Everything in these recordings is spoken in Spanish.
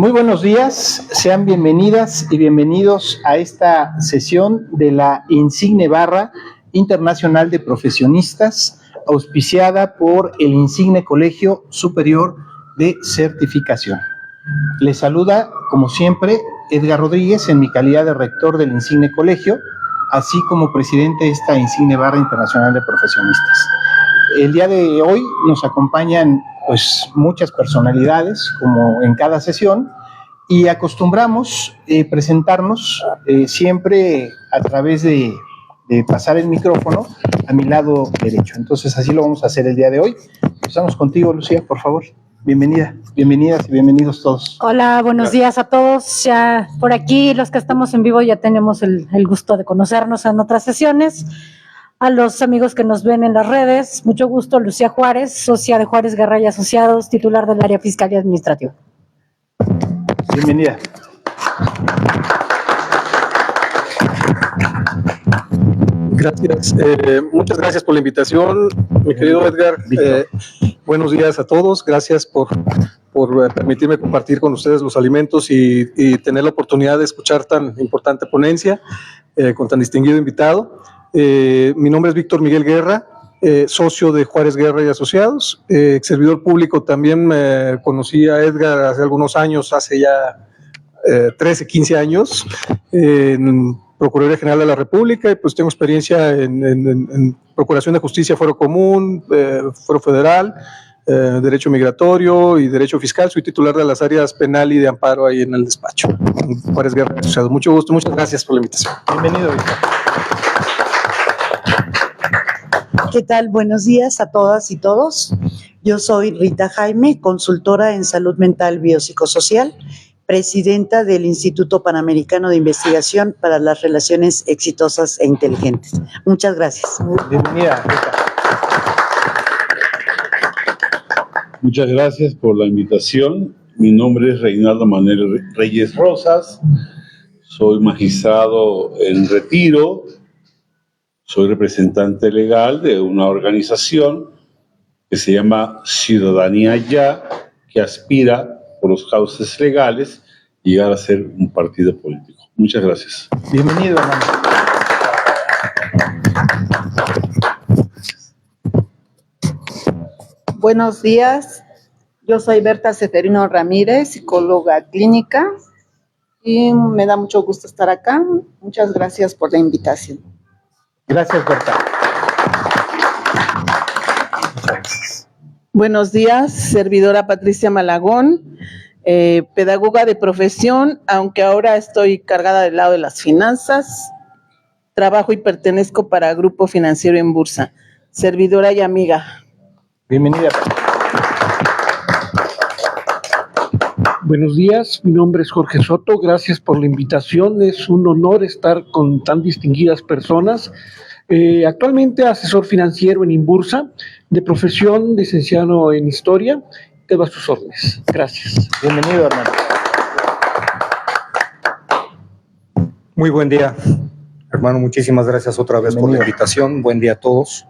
Muy buenos días, sean bienvenidas y bienvenidos a esta sesión de la Insigne Barra Internacional de Profesionistas, auspiciada por el Insigne Colegio Superior de Certificación. Les saluda, como siempre, Edgar Rodríguez en mi calidad de rector del Insigne Colegio, así como presidente de esta Insigne Barra Internacional de Profesionistas. El día de hoy nos acompañan muchas personalidades, como en cada sesión, y acostumbramos presentarnos siempre a través de pasar el micrófono a mi lado derecho. Entonces, así lo vamos a hacer el día de hoy. Empezamos contigo, Lucía, por favor. Bienvenidas y bienvenidos todos. Hola, buenos días a todos. Ya por aquí, los que estamos en vivo, ya tenemos el gusto de conocernos en otras sesiones. A los amigos que nos ven en las redes, mucho gusto. Lucía Juárez, socia de Juárez Guerra y Asociados, titular del área fiscal y administrativa. Bienvenida. Gracias, muchas gracias por la invitación, mi querido Edgar. Buenos días a todos, gracias por permitirme compartir con ustedes los alimentos y tener la oportunidad de escuchar tan importante ponencia con tan distinguido invitado. Mi nombre es Víctor Miguel Guerra, socio de Juárez Guerra y Asociados, servidor público. También conocí a Edgar hace algunos años, hace ya 13, 15 años, en Procuraduría General de la República, y pues tengo experiencia en Procuración de Justicia, Fuero Común, Fuero Federal, Derecho Migratorio y Derecho Fiscal. Soy titular de las áreas penal y de amparo ahí en el despacho. Juárez Guerra y Asociados. Mucho gusto, muchas gracias por la invitación. Bienvenido, Víctor. ¿Qué tal? Buenos días a todas y todos. Yo soy Rita Jaime, consultora en salud mental biopsicosocial, presidenta del Instituto Panamericano de Investigación para las Relaciones Exitosas e Inteligentes. Muchas gracias. Bienvenida, Rita. Muchas gracias por la invitación. Mi nombre es Reinaldo Manuel Reyes Rosas. Soy magistrado en retiro. Soy representante legal de una organización que se llama Ciudadanía Ya, que aspira por los cauces legales llegar a ser un partido político. Muchas gracias. Bienvenido, hermano. Buenos días, yo soy Berta Ceferino Ramírez, psicóloga clínica, y me da mucho gusto estar acá. Muchas gracias por la invitación. Gracias, Berta. Buenos días, servidora Patricia Malagón, pedagoga de profesión, aunque ahora estoy cargada del lado de las finanzas. Trabajo y pertenezco para Grupo Financiero en Bursa. Servidora y amiga. Bienvenida. Buenos días, mi nombre es Jorge Soto, gracias por la invitación, es un honor estar con tan distinguidas personas. Actualmente asesor financiero en Inbursa, de profesión licenciado en Historia, quedo a sus órdenes. Gracias. Bienvenido, hermano. Muy buen día, hermano, muchísimas gracias otra vez por la invitación. Buen día a todos,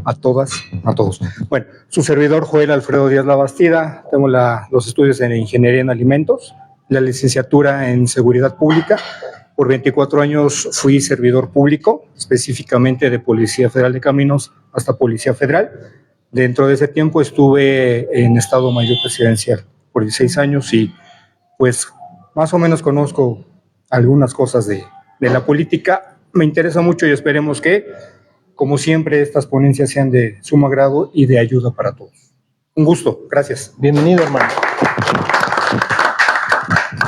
a todas, a todos. Bueno, su servidor Joel Alfredo Díaz Labastida, tengo los estudios en Ingeniería en Alimentos, la licenciatura en Seguridad Pública. Por 24 años fui servidor público, específicamente de Policía Federal de Caminos hasta Policía Federal. Dentro de ese tiempo estuve en Estado Mayor Presidencial por 16 años y pues más o menos conozco algunas cosas de la política. Me interesa mucho y esperemos que, como siempre, estas ponencias sean de sumo agrado y de ayuda para todos. Un gusto, gracias. Bienvenido, hermano.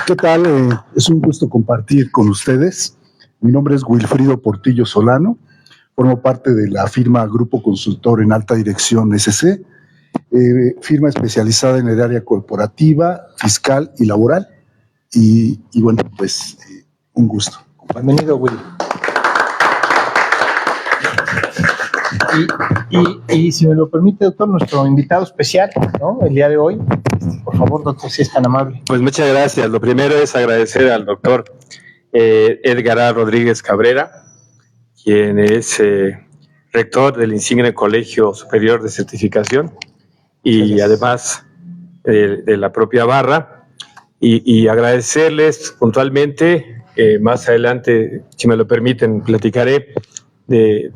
¿Qué tal? Es un gusto compartir con ustedes. Mi nombre es Wilfrido Portillo Solano, formo parte de la firma Grupo Consultor en Alta Dirección SC, firma especializada en el área corporativa, fiscal y laboral. Y bueno, pues un gusto. Bienvenido, Will. Y si me lo permite, doctor, nuestro invitado especial, ¿no? El día de hoy, por favor, doctor, si es tan amable. Pues muchas gracias. Lo primero es agradecer al doctor Edgar A. Rodríguez Cabrera, quien es rector del Insigne Colegio Superior de Certificación y además de la propia barra. y agradecerles puntualmente. Más adelante, si me lo permiten, platicaré de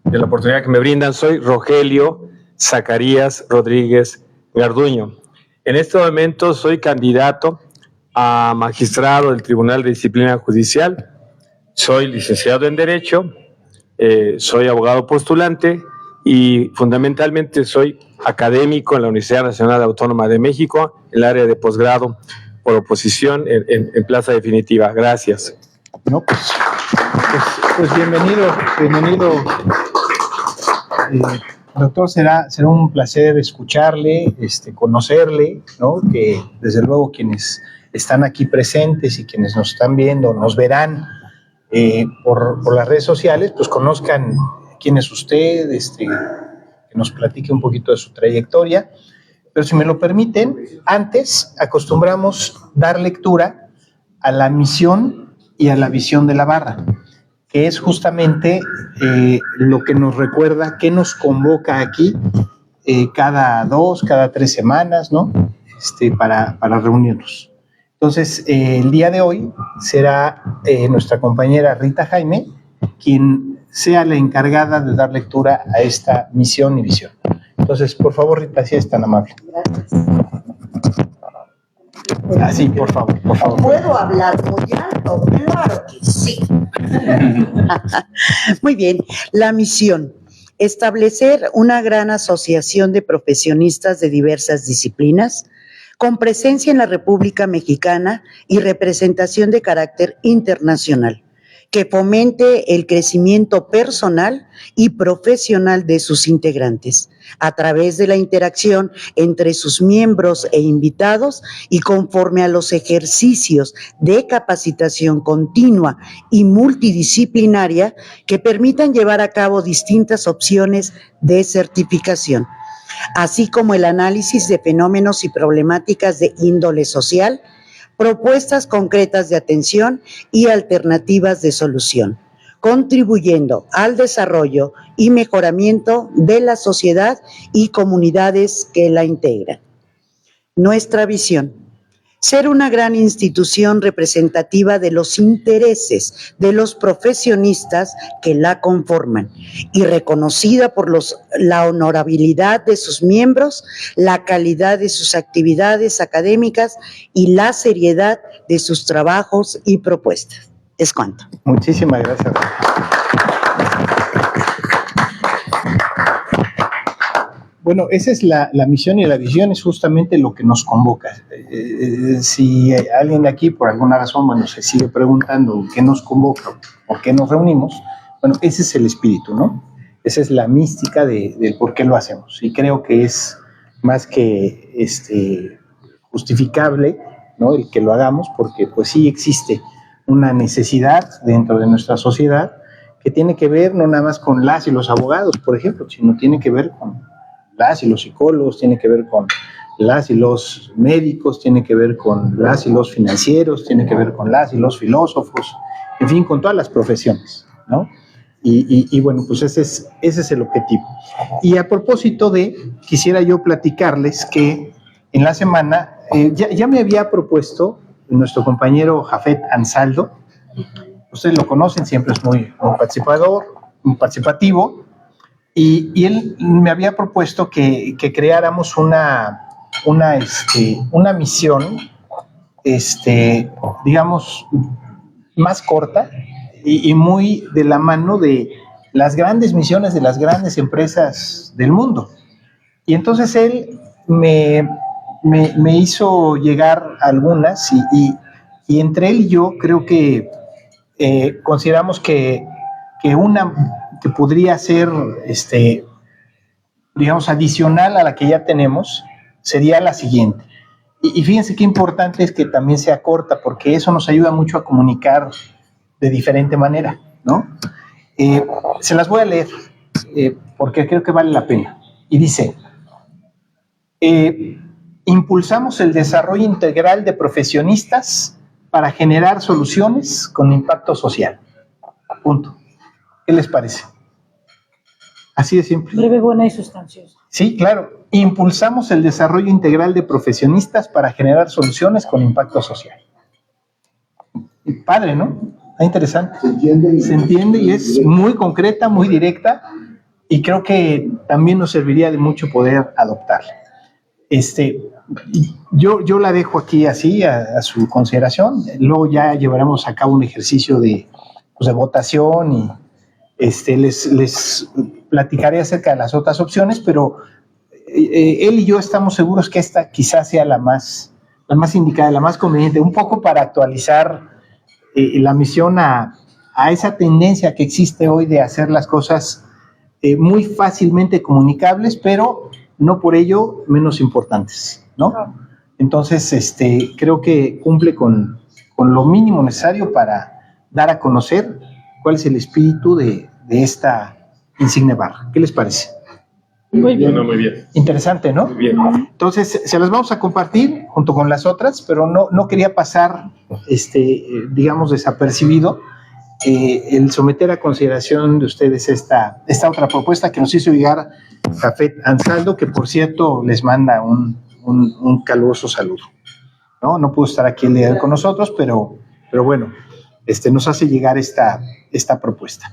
la oportunidad que me brindan. Soy Rogelio Zacarías Rodríguez Garduño. En este momento soy candidato a magistrado del Tribunal de Disciplina Judicial. Soy licenciado en Derecho, soy abogado postulante y fundamentalmente soy académico en la Universidad Nacional Autónoma de México, en el área de posgrado por oposición en plaza definitiva. Gracias. No, pues bienvenido. Doctor, será un placer escucharle, conocerle, ¿no? Que desde luego quienes están aquí presentes y quienes nos están viendo, nos verán por las redes sociales, pues conozcan quién es usted, que nos platique un poquito de su trayectoria. Pero si me lo permiten, antes acostumbramos dar lectura a la misión y a la visión de la barra, que es justamente lo que nos recuerda, qué nos convoca aquí cada 3 semanas, ¿no? Para reunirnos. Entonces, el día de hoy será nuestra compañera Rita Jaime quien sea la encargada de dar lectura a esta misión y visión. Entonces, por favor, Rita, si es tan amable. Gracias. Así, por favor. ¿Puedo hablar muy alto? Claro que sí. Muy bien. La misión: establecer una gran asociación de profesionistas de diversas disciplinas con presencia en la República Mexicana y representación de carácter internacional, que fomente el crecimiento personal y profesional de sus integrantes a través de la interacción entre sus miembros e invitados y conforme a los ejercicios de capacitación continua y multidisciplinaria que permitan llevar a cabo distintas opciones de certificación, así como el análisis de fenómenos y problemáticas de índole social, propuestas concretas de atención y alternativas de solución, contribuyendo al desarrollo y mejoramiento de la sociedad y comunidades que la integran. Nuestra visión: ser una gran institución representativa de los intereses de los profesionistas que la conforman y reconocida por la honorabilidad de sus miembros, la calidad de sus actividades académicas y la seriedad de sus trabajos y propuestas. Es cuanto. Muchísimas gracias. Bueno, esa es la misión, y la visión es justamente lo que nos convoca. Si alguien de aquí, por alguna razón, se sigue preguntando qué nos convoca, por qué nos reunimos, bueno, ese es el espíritu, ¿no? Esa es la mística del por qué lo hacemos. Y creo que es más que justificable, ¿no?, el que lo hagamos, porque pues sí existe una necesidad dentro de nuestra sociedad que tiene que ver no nada más con las y los abogados, por ejemplo, sino tiene que ver con las y los psicólogos, tiene que ver con las y los médicos, tiene que ver con las y los financieros, tiene que ver con las y los filósofos, en fin, con todas las profesiones, ¿no? Y bueno, pues ese es el objetivo. Y a propósito quisiera yo platicarles que en la semana ya me había propuesto nuestro compañero Jafet Ansaldo. Ustedes lo conocen, siempre es muy muy participativo, y él me había propuesto que creáramos una misión, digamos, más corta y muy de la mano de las grandes misiones de las grandes empresas del mundo. Y entonces él me hizo llegar algunas, y entre él y yo creo que consideramos que una que podría ser, digamos, adicional a la que ya tenemos, sería la siguiente. Y fíjense qué importante es que también sea corta, porque eso nos ayuda mucho a comunicar de diferente manera, ¿no? Se las voy a leer, porque creo que vale la pena. Y dice: impulsamos el desarrollo integral de profesionistas para generar soluciones con impacto social. Punto. ¿Qué les parece? Así de simple. Breve, buena y sustanciosa. Sí, claro. impulsamos el desarrollo integral de profesionistas para generar soluciones con impacto social. Padre, ¿no? Está interesante. Se entiende y es muy concreta, muy directa, y creo que también nos serviría de mucho poder adoptarla. Yo la dejo aquí así a su consideración. Luego ya llevaremos a cabo un ejercicio de votación y les platicaré acerca de las otras opciones, pero él y yo estamos seguros que esta quizás sea la más indicada, la más conveniente, un poco para actualizar la misión a esa tendencia que existe hoy de hacer las cosas muy fácilmente comunicables, pero no por ello menos importantes, ¿no? Entonces, creo que cumple con lo mínimo necesario para dar a conocer cuál es el espíritu de esta insigne barra. ¿Qué les parece? Muy bien. Muy bien. Interesante, ¿no? Muy bien. Entonces, se las vamos a compartir junto con las otras, pero no quería pasar, digamos, desapercibido el someter a consideración de ustedes esta otra propuesta que nos hizo llegar Jafet Ansaldo, que por cierto les manda un caluroso saludo. No pudo estar aquí el día de hoy con nosotros, pero bueno, nos hace llegar esta propuesta.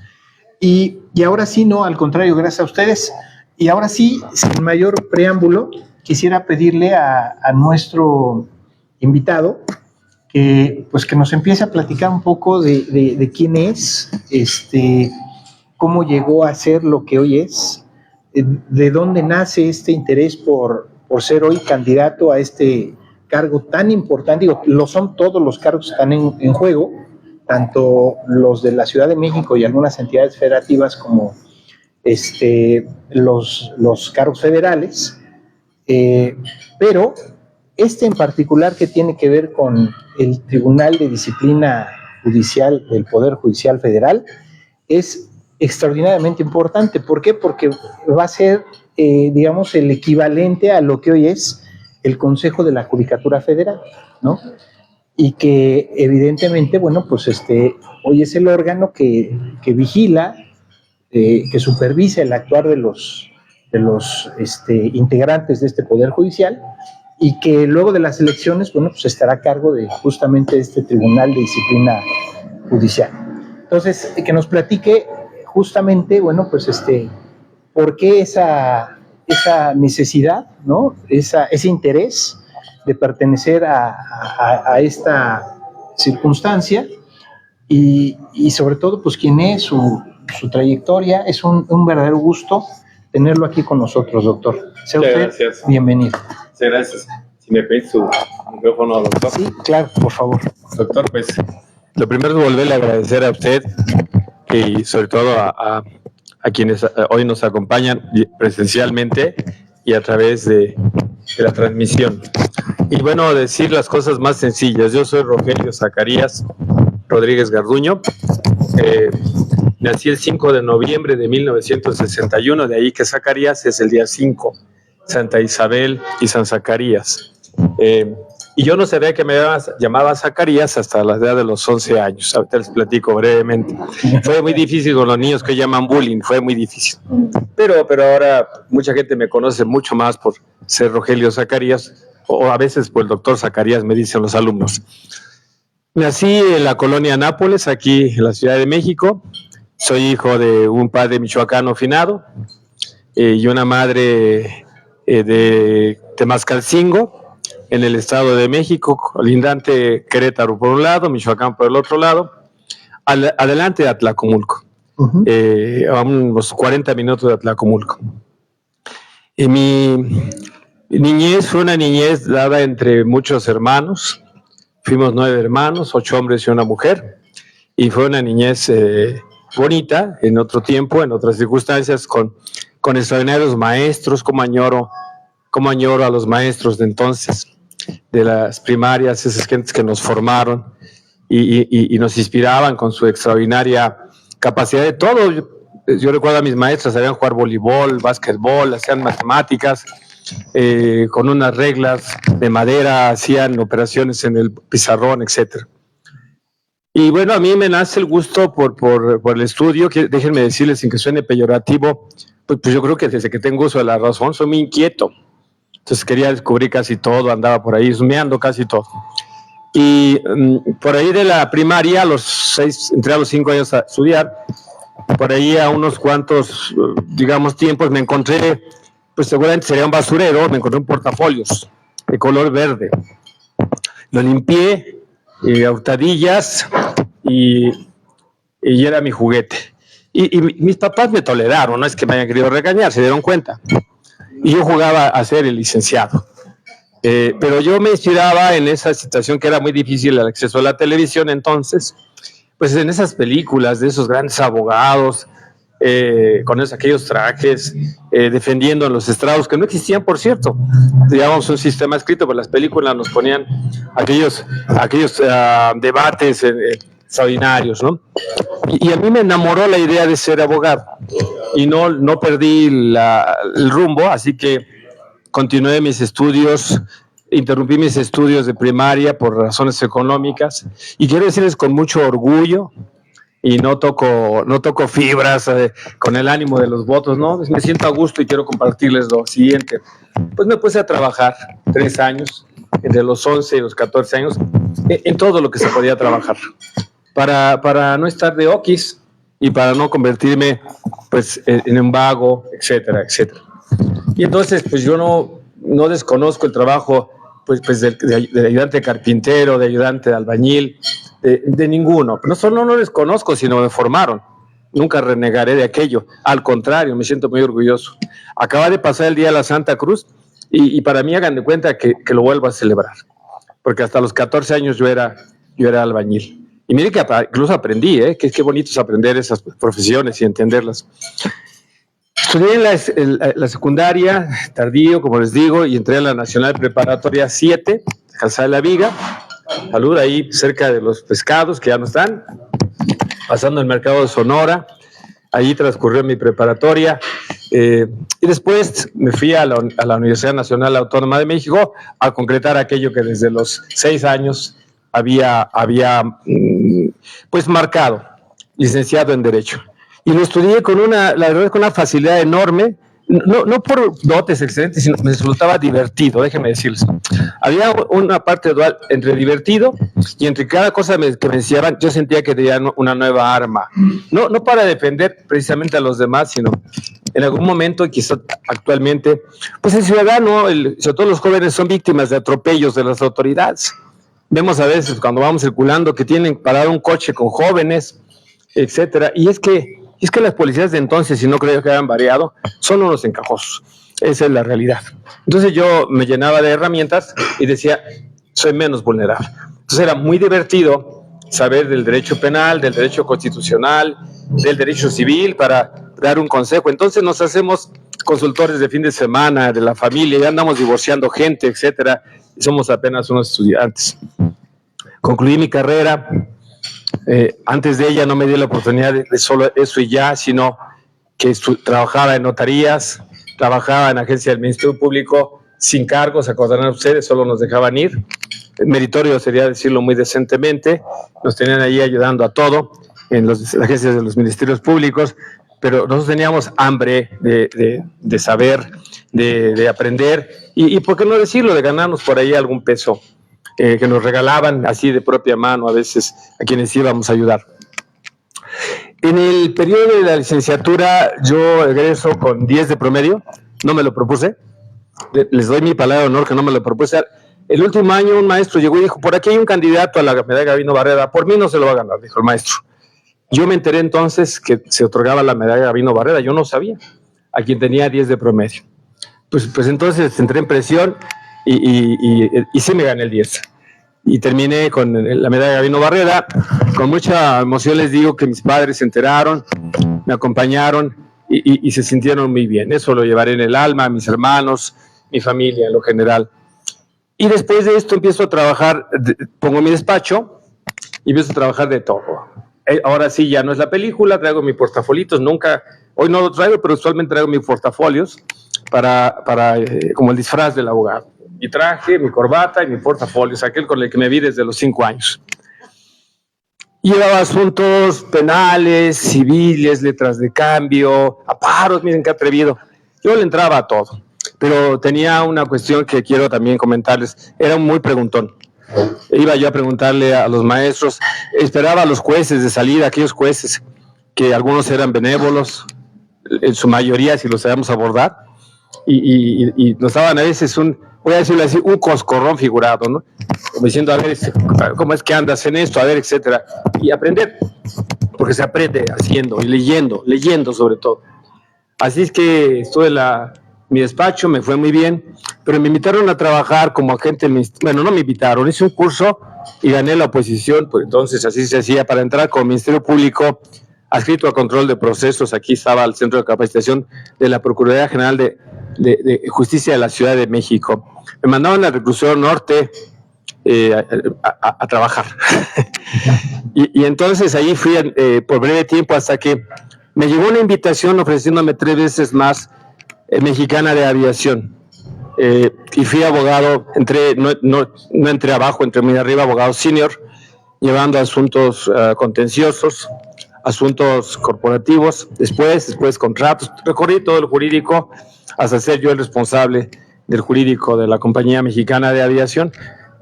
Y ahora sí, no, al contrario, gracias a ustedes. Y ahora sí, sin mayor preámbulo, quisiera pedirle a nuestro invitado que nos empiece a platicar un poco de quién es, cómo llegó a ser lo que hoy es, de dónde nace este interés por ser hoy candidato a este cargo tan importante. Digo, lo son todos los cargos que están en juego, tanto los de la Ciudad de México y algunas entidades federativas como los cargos federales, pero en particular que tiene que ver con el Tribunal de Disciplina Judicial del Poder Judicial Federal es extraordinariamente importante. ¿Por qué? Porque va a ser, digamos, el equivalente a lo que hoy es el Consejo de la Judicatura Federal, ¿no? Y que evidentemente, hoy es el órgano que vigila, que supervisa el actuar de los integrantes de este Poder Judicial, y que luego de las elecciones, estará a cargo de justamente este Tribunal de Disciplina Judicial. Entonces, que nos platique justamente, por qué esa necesidad, ¿no? Ese interés de pertenecer a esta circunstancia y sobre todo, quién es su trayectoria. Es un verdadero gusto tenerlo aquí con nosotros, doctor. Sea usted gracias. Bienvenido. Muchas gracias. Si me pedís su micrófono, doctor. Sí, claro, por favor. Doctor, lo primero es volverle a agradecer a usted y sobre todo a quienes hoy nos acompañan presencialmente y a través de la transmisión. Y decir las cosas más sencillas. Yo soy Rogelio Zacarías Rodríguez Garduño. Nací el 5 de noviembre de 1961, de ahí que Zacarías es el día 5. Santa Isabel y San Zacarías. Y yo no sabía que me llamaba Zacarías hasta la edad de los 11 años. Ahorita les platico brevemente. Fue muy difícil con los niños que llaman bullying, fue muy difícil. Pero ahora mucha gente me conoce mucho más por ser Rogelio Zacarías, o a veces por el doctor Zacarías, me dicen los alumnos. Nací en la colonia Nápoles, aquí en la Ciudad de México. Soy hijo de un padre michoacano finado y una madre de Temascalcingo, en el Estado de México, colindante Querétaro por un lado, Michoacán por el otro lado, adelante de Atlacomulco, a unos 40 minutos de Atlacomulco. Y mi niñez fue una niñez dada entre muchos hermanos. Fuimos 9 hermanos, 8 hombres y una mujer, y fue una niñez bonita, en otro tiempo, en otras circunstancias, con extraordinarios maestros. Como añoro a los maestros de entonces, de las primarias, esas gentes que nos formaron y nos inspiraban con su extraordinaria capacidad de todo. Yo recuerdo a mis maestras, sabían jugar voleibol, básquetbol, hacían matemáticas, con unas reglas de madera, hacían operaciones en el pizarrón, etc. Y a mí me nace el gusto por el estudio, que déjenme decirles, sin que suene peyorativo, pues yo creo que desde que tengo uso de la razón soy muy inquieto. Entonces quería descubrir casi todo, andaba por ahí husmeando casi todo. Y por ahí de la primaria, entré a los 5 años a estudiar, por ahí a unos cuantos, digamos, tiempos me encontré, pues seguramente sería un basurero, me encontré un portafolios de color verde. Lo limpié, a hurtadillas, y era mi juguete. Y mis papás me toleraron, no es que me hayan querido regañar, se dieron cuenta. Y yo jugaba a ser el licenciado. Pero yo me inspiraba en esa situación que era muy difícil el acceso a la televisión entonces, pues en esas películas de esos grandes abogados, con aquellos trajes, defendiendo en los estrados, que no existían, por cierto. Digamos, un sistema escrito, pero las películas nos ponían aquellos debates extraordinarios, ¿no? Y a mí me enamoró la idea de ser abogado, y no perdí el rumbo, así que continué mis estudios, interrumpí mis estudios de primaria por razones económicas, y quiero decirles con mucho orgullo, y no toco fibras con el ánimo de los votos, no, me siento a gusto y quiero compartirles lo siguiente. Pues me puse a trabajar 3 años, entre los 11 y los 14 años, en todo lo que se podía trabajar, para no estar de oquis y para no convertirme pues en un vago, etcétera, etcétera. Y entonces pues yo no desconozco el trabajo pues de ayudante carpintero, de ayudante de albañil, de ninguno. No solo no les conozco, sino me formaron. Nunca renegaré de aquello. Al contrario, me siento muy orgulloso. Acaba de pasar el Día de la Santa Cruz y para mí hagan de cuenta que lo vuelvo a celebrar. Porque hasta los 14 años yo era albañil. Y mire que incluso aprendí, que qué bonito es aprender esas profesiones y entenderlas. Estudié en la secundaria, tardío, como les digo, y entré a la Nacional Preparatoria 7, Calzada de la Viga. Salud, ahí cerca de los pescados que ya no están, pasando el mercado de Sonora. Allí transcurrió mi preparatoria. Y después me fui a la Universidad Nacional Autónoma de México a concretar aquello que desde los 6 años había pues marcado, licenciado en Derecho. Y lo estudié con la verdad, con una facilidad enorme, no por dotes excelentes, sino me resultaba divertido, déjenme decirles. Había una parte dual entre divertido y entre cada cosa que me enseñaban, yo sentía que tenía una nueva arma. No para defender precisamente a los demás, sino en algún momento, y quizá actualmente, pues el ciudadano, sobre todo los jóvenes, son víctimas de atropellos de las autoridades. Vemos a veces cuando vamos circulando que tienen parado un coche con jóvenes, etcétera, y es que las policías de entonces, y no creo que hayan variado, son unos encajosos. Esa es la realidad. Entonces yo me llenaba de herramientas y decía, soy menos vulnerable. Entonces era muy divertido saber del derecho penal, del derecho constitucional, del derecho civil para dar un consejo. Entonces nos hacemos consultores de fin de semana, de la familia, ya andamos divorciando gente, etcétera, y somos apenas unos estudiantes. Concluí mi carrera. Antes de ella no me di la oportunidad de solo eso y ya, sino que trabajaba en notarías, trabajaba en agencia del Ministerio Público sin cargos, se acordarán ustedes, solo nos dejaban ir. Meritorio sería decirlo muy decentemente, nos tenían ahí ayudando a todo en las agencias de los ministerios públicos, pero nosotros teníamos hambre de saber, de aprender y por qué no decirlo, de ganarnos por ahí algún peso que nos regalaban así de propia mano a veces a quienes íbamos a ayudar. En el periodo de la licenciatura yo egreso con 10 de promedio, no me lo propuse, les doy mi palabra de honor que no me lo propuse. El último año un maestro llegó y dijo, por aquí hay un candidato a la medalla Gabino Barreda, por mí no se lo va a ganar, dijo el maestro. Yo me enteré entonces que se otorgaba la medalla Gabino Barreda, yo no sabía, a quien tenía 10 de promedio. Pues entonces entré en presión y sí me gané el 10. Y terminé con la medalla Gabino Barreda. Con mucha emoción les digo que mis padres se enteraron, me acompañaron y se sintieron muy bien. Eso lo llevaré en el alma, mis hermanos, mi familia en lo general. Y después de esto empiezo a trabajar, pongo mi despacho y empiezo a trabajar de todo. Ahora sí, ya no es la película, traigo mis portafolios, hoy no lo traigo, pero usualmente traigo mis portafolios como el disfraz del abogado. Mi traje, mi corbata y mi portafolio, aquel con el que me vi desde los 5 años. Llevaba asuntos penales, civiles, letras de cambio, aparos, miren qué atrevido. Yo le entraba a todo. pero tenía una cuestión que quiero también comentarles. Era muy preguntón. Iba yo a preguntarle a los maestros, esperaba a los jueces de salida, aquellos jueces que algunos eran benévolos, en su mayoría, si los sabemos abordar, y nos daban a veces voy a decirlo así, un coscorrón figurado, ¿no? Como diciendo, a ver, ¿cómo es que andas en esto? A ver, etcétera. Y aprender, porque se aprende haciendo y leyendo sobre todo. Así es que estuve mi despacho, me fue muy bien, pero me invitaron a trabajar como agente, bueno, no me invitaron, hice un curso y gané la oposición, pues entonces así se hacía para entrar como Ministerio Público, adscrito a control de procesos. Aquí estaba el centro de capacitación de la Procuraduría General de Justicia de la Ciudad de México. Me mandaban al reclusorio norte a trabajar. y entonces ahí fui por breve tiempo hasta que me llegó una invitación ofreciéndome 3 veces más Mexicana de Aviación. Y fui abogado, no entré abajo, entré muy arriba, abogado senior, llevando asuntos contenciosos, asuntos corporativos, después contratos. Recorrí todo el jurídico hasta ser yo el responsable del jurídico de la Compañía Mexicana de Aviación,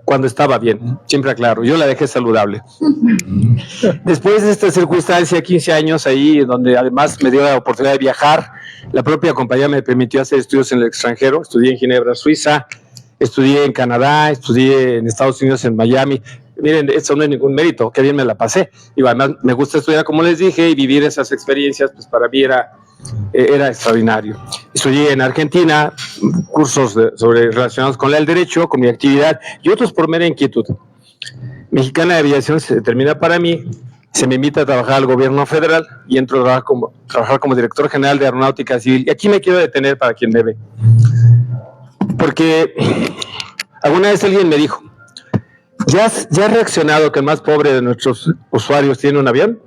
cuando estaba bien, siempre aclaro, yo la dejé saludable. Después de esta circunstancia, 15 años ahí, donde además me dio la oportunidad de viajar, la propia compañía me permitió hacer estudios en el extranjero. Estudié en Ginebra, Suiza, estudié en Canadá, estudié en Estados Unidos, en Miami. Miren, eso no es ningún mérito, qué bien me la pasé. Y además me gusta estudiar, como les dije, y vivir esas experiencias, pues para mí era extraordinario. Estudié en Argentina cursos relacionados con el derecho, con mi actividad y otros por mera inquietud. Mexicana de Aviación se termina para mí, se me invita a trabajar al gobierno federal y entro a trabajar como director general de Aeronáutica Civil. Y aquí me quiero detener para quien me ve, porque alguna vez alguien me dijo, ¿ya has reaccionado que el más pobre de nuestros usuarios tiene un avión?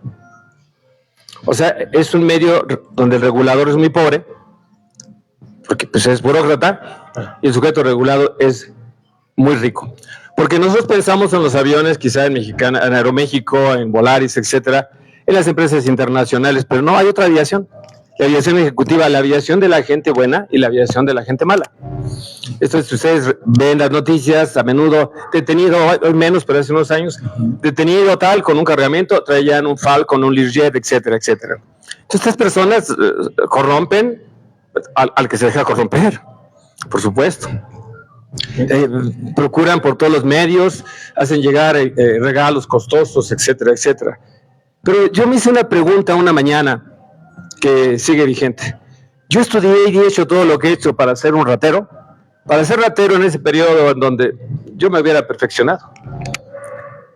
O sea, es un medio donde el regulador es muy pobre, porque pues es burócrata, y el sujeto regulado es muy rico. Porque nosotros pensamos en los aviones, quizá en Aeroméxico, en Volaris, etcétera, en las empresas internacionales, pero no hay otra aviación. La aviación ejecutiva, la aviación de la gente buena y la aviación de la gente mala. Esto, si ustedes ven las noticias, a menudo detenido, hoy menos, pero hace unos años, detenido tal, con un cargamento, traían un Falcon, un Learjet, etcétera, etcétera. Entonces, estas personas corrompen al que se deja corromper, por supuesto. Procuran por todos los medios, hacen llegar regalos costosos, etcétera, etcétera. Pero yo me hice una pregunta una mañana que sigue vigente. Yo estudié y he hecho todo lo que he hecho para ser un ratero. Para ser ratero en ese periodo en donde yo me hubiera perfeccionado.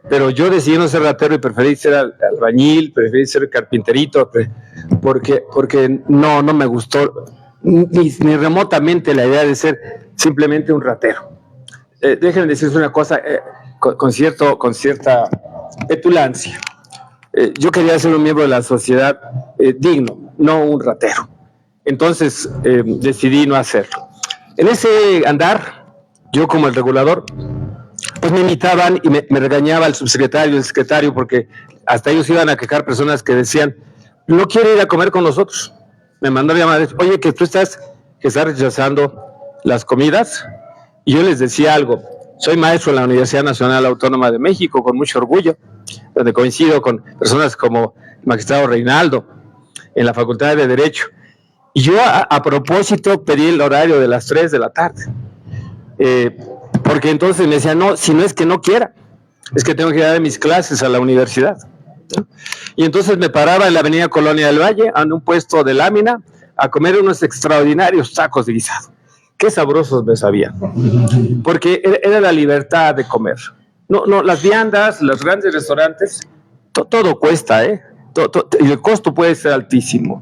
Pero yo decidí no ser ratero y preferí ser albañil, preferí ser carpinterito, porque no me gustó ni remotamente la idea de ser simplemente un ratero. Déjenme decirles una cosa con cierta petulancia. Yo quería ser un miembro de la sociedad digno, no un ratero. Entonces decidí no hacerlo. En ese andar, yo como el regulador, pues me invitaban y me regañaba el subsecretario, el secretario, porque hasta ellos iban a quejar personas que decían, no quiere ir a comer con nosotros. Me mandaron llamar, oye, que tú estás rechazando las comidas. Y yo les decía algo, soy maestro en la Universidad Nacional Autónoma de México, con mucho orgullo, donde coincido con personas como el magistrado Reinaldo, en la Facultad de Derecho. Y yo a propósito pedí el horario de las 3 de la tarde, porque entonces me decían, no, si no es que no quiera, es que tengo que dar mis clases a la universidad, ¿no? Y entonces me paraba en la avenida Colonia del Valle, a un puesto de lámina, a comer unos extraordinarios tacos de guisado. Qué sabrosos me sabían, porque era la libertad de comer. No, las viandas, los grandes restaurantes, todo cuesta, y el costo puede ser altísimo.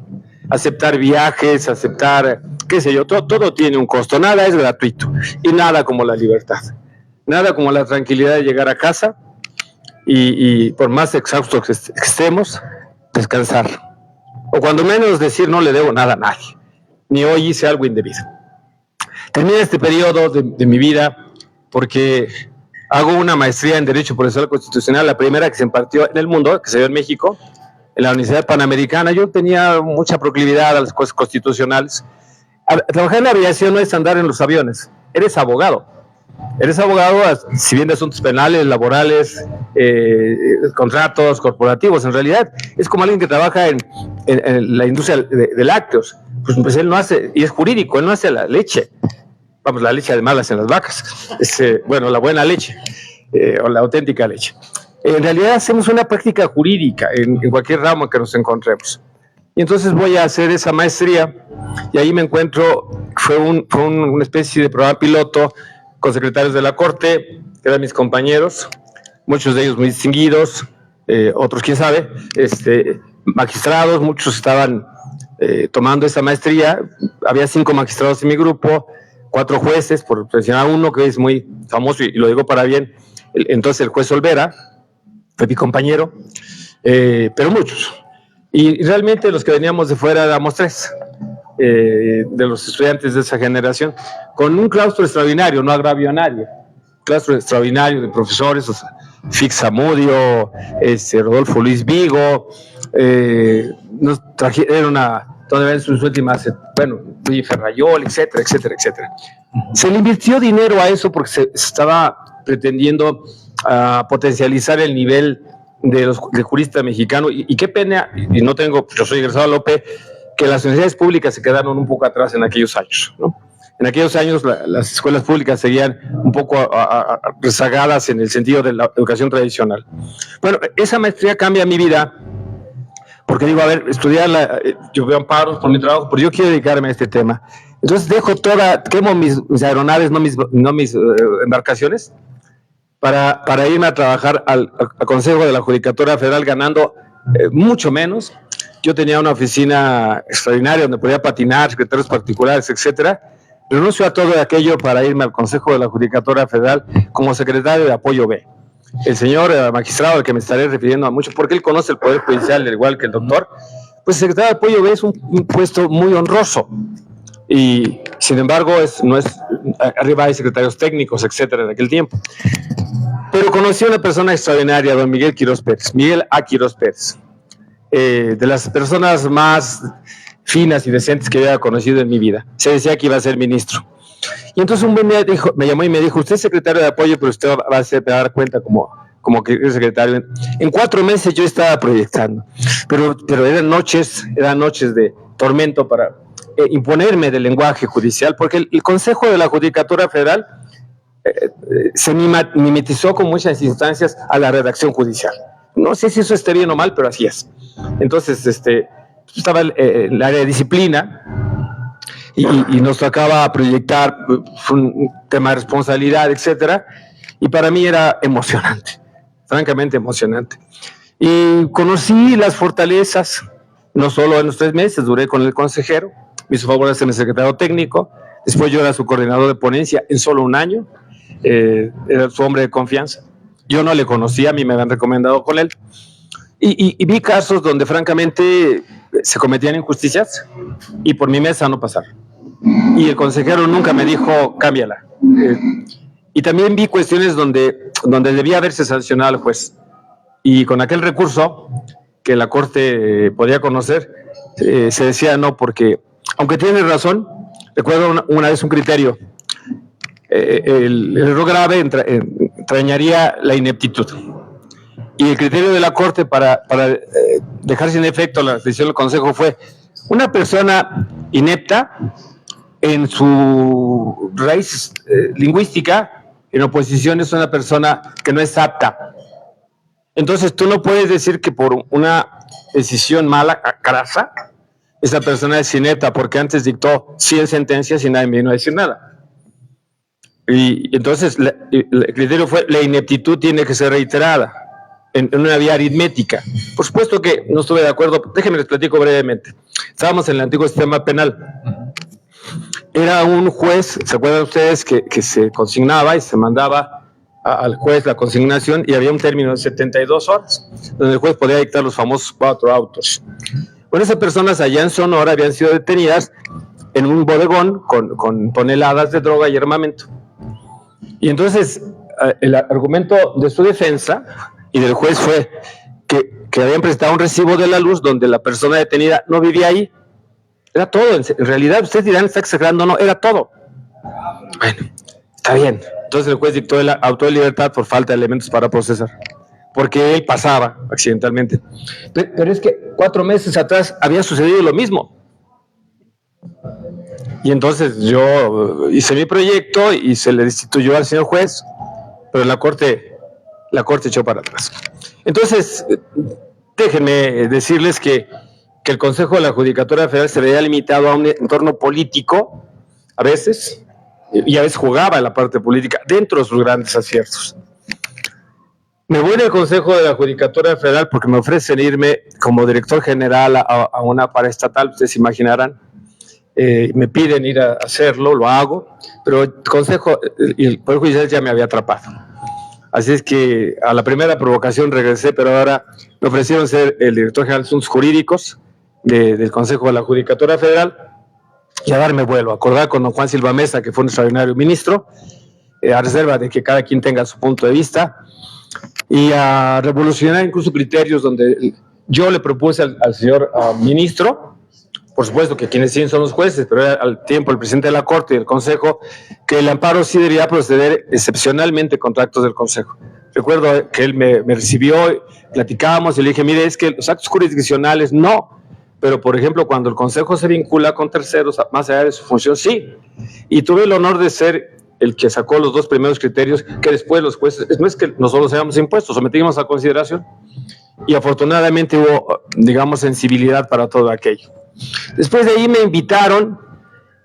Aceptar viajes, aceptar, qué sé yo, todo tiene un costo, nada es gratuito y nada como la libertad, nada como la tranquilidad de llegar a casa y por más exhaustos que estemos, descansar, o cuando menos decir no le debo nada a nadie, ni hoy hice algo indebido. Termina este periodo de mi vida porque hago una maestría en Derecho Procesal Constitucional, la primera que se impartió en el mundo, que se dio en México, en la Universidad Panamericana. Yo tenía mucha proclividad a las cosas constitucionales Trabajar en la aviación no es andar en los aviones, eres abogado. Eres abogado, si bien de asuntos penales, laborales, contratos corporativos. En realidad, es como alguien que trabaja en la industria de lácteos. Pues él no hace, y es jurídico, él no hace la leche. Vamos, la leche además la hacen las vacas. Bueno, la buena leche, o la auténtica leche. En realidad hacemos una práctica jurídica en cualquier ramo que nos encontremos. Y entonces voy a hacer esa maestría, y ahí me encuentro, fue una especie de programa piloto con secretarios de la Corte, que eran mis compañeros, muchos de ellos muy distinguidos, otros quién sabe, magistrados, muchos estaban tomando esa maestría. Había 5 magistrados en mi grupo, 4 jueces, por mencionar uno que es muy famoso y lo digo para bien, entonces el juez Olvera, fue mi compañero, pero muchos. Y realmente los que veníamos de fuera éramos 3. De los estudiantes de esa generación, con un claustro extraordinario, no agravio a nadie, claustro extraordinario de profesores, o sea, Fix Zamudio, Rodolfo Luis Vigo, nos trajeron todavía en sus últimas, Luis Ferrayol, etcétera, etcétera, etcétera. Se le invirtió dinero a eso porque se estaba pretendiendo potencializar el nivel del jurista mexicano, y qué pena, y no tengo, yo soy egresado a la OPE, que las universidades públicas se quedaron un poco atrás en aquellos años, ¿no? En aquellos años las escuelas públicas seguían un poco rezagadas en el sentido de la educación tradicional. Bueno, esa maestría cambia mi vida, porque digo, a ver, estudiarla, yo veo amparos por mi trabajo, pero yo quiero dedicarme a este tema. Entonces quemo mis aeronaves, no mis embarcaciones, para irme a trabajar al Consejo de la Judicatura Federal ganando mucho menos. Yo tenía una oficina extraordinaria donde podía patinar, secretarios particulares, etcétera. Renuncio a todo aquello para irme al Consejo de la Judicatura Federal como secretario de Apoyo B. El señor magistrado, al que me estaré refiriendo a mucho, porque él conoce el Poder Judicial, al igual que el doctor, pues el secretario de Apoyo B es un puesto muy honroso. Y, sin embargo, arriba hay secretarios técnicos, etcétera, en aquel tiempo. Pero conocí a una persona extraordinaria, don Miguel Quirós Pérez, Miguel A. Quirós Pérez. De las personas más finas y decentes que había conocido en mi vida. Se decía que iba a ser ministro. Y entonces un buen día me llamó y me dijo, usted es secretario de Apoyo, pero usted va a dar cuenta como que es secretario. En 4 meses yo estaba proyectando, pero eran noches de tormento para imponerme del lenguaje judicial, porque el Consejo de la Judicatura Federal se mimetizó con muchas instancias a la redacción judicial. No sé si eso esté bien o mal, pero así es. Entonces, estaba el área de disciplina y nos tocaba proyectar un tema de responsabilidad, etcétera, y para mí era emocionante, francamente emocionante. Y conocí las fortalezas, no solo en los 3 meses, duré con el consejero, me hizo favor de ser mi secretario técnico, después yo era su coordinador de ponencia en solo 1 año, era su hombre de confianza. Yo no le conocía, a mí me habían recomendado con él. Y vi casos donde francamente se cometían injusticias y por mi mesa no pasaron. Y el consejero nunca me dijo, cámbiala. Y también vi cuestiones donde debía haberse sancionado al juez. Y con aquel recurso que la Corte podía conocer, se decía no, porque, aunque tiene razón, recuerdo una vez un criterio, el error grave entrañaría la ineptitud. Y el criterio de la Corte para dejar sin efecto la decisión del Consejo fue: una persona inepta en su raíz lingüística, en oposición, es una persona que no es apta. Entonces tú no puedes decir que por una decisión mala, crasa, esa persona es inepta, porque antes dictó 100 sentencias y nadie vino a decir nada. Y entonces el criterio fue: la ineptitud tiene que ser reiterada en una vía aritmética. Por supuesto que no estuve de acuerdo. Déjenme les platico brevemente. Estábamos en el antiguo sistema penal. Era un juez, ¿se acuerdan ustedes? Que se consignaba y se mandaba al juez la consignación, y había un término de 72 horas, donde el juez podía dictar los famosos 4 autos. Bueno, esas personas allá en Sonora habían sido detenidas en un bodegón con toneladas de droga y armamento. Y entonces el argumento de su defensa y del juez fue que habían presentado un recibo de la luz donde la persona detenida no vivía ahí, Era todo. En realidad, ustedes dirán, está exagerando, no, era todo. Bueno, está bien. Entonces el juez dictó el auto de libertad por falta de elementos para procesar, porque él pasaba accidentalmente. Pero es que 4 meses atrás había sucedido lo mismo. Y entonces yo hice mi proyecto y se le destituyó al señor juez, pero la corte echó para atrás. Entonces, déjenme decirles que el Consejo de la Judicatura Federal se veía limitado a un entorno político, a veces, y a veces jugaba en la parte política, dentro de sus grandes aciertos. Me voy del Consejo de la Judicatura Federal porque me ofrecen irme como director general a una paraestatal, ustedes se imaginarán. Me piden ir a hacerlo, lo hago, pero el Consejo y el Poder Judicial ya me había atrapado. Así es que a la primera provocación regresé, pero ahora me ofrecieron ser el director general de Asuntos Jurídicos del Consejo de la Judicatura Federal y a darme vuelo, acordar con don Juan Silva Mesa, que fue un extraordinario ministro, a reserva de que cada quien tenga su punto de vista, y a revolucionar incluso criterios donde yo le propuse al señor ministro, por supuesto que quienes siguen son los jueces, pero era al tiempo el presidente de la Corte y el Consejo, que el amparo sí debía proceder excepcionalmente contra actos del Consejo. Recuerdo que él me recibió, platicábamos y le dije, mire, es que los actos jurisdiccionales no, pero por ejemplo cuando el Consejo se vincula con terceros, más allá de su función, sí. Y tuve el honor de ser el que sacó los 2 primeros criterios que después los jueces, no es que nosotros hayamos impuestos, sometimos a consideración y afortunadamente hubo, digamos, sensibilidad para todo aquello. Después de ahí me invitaron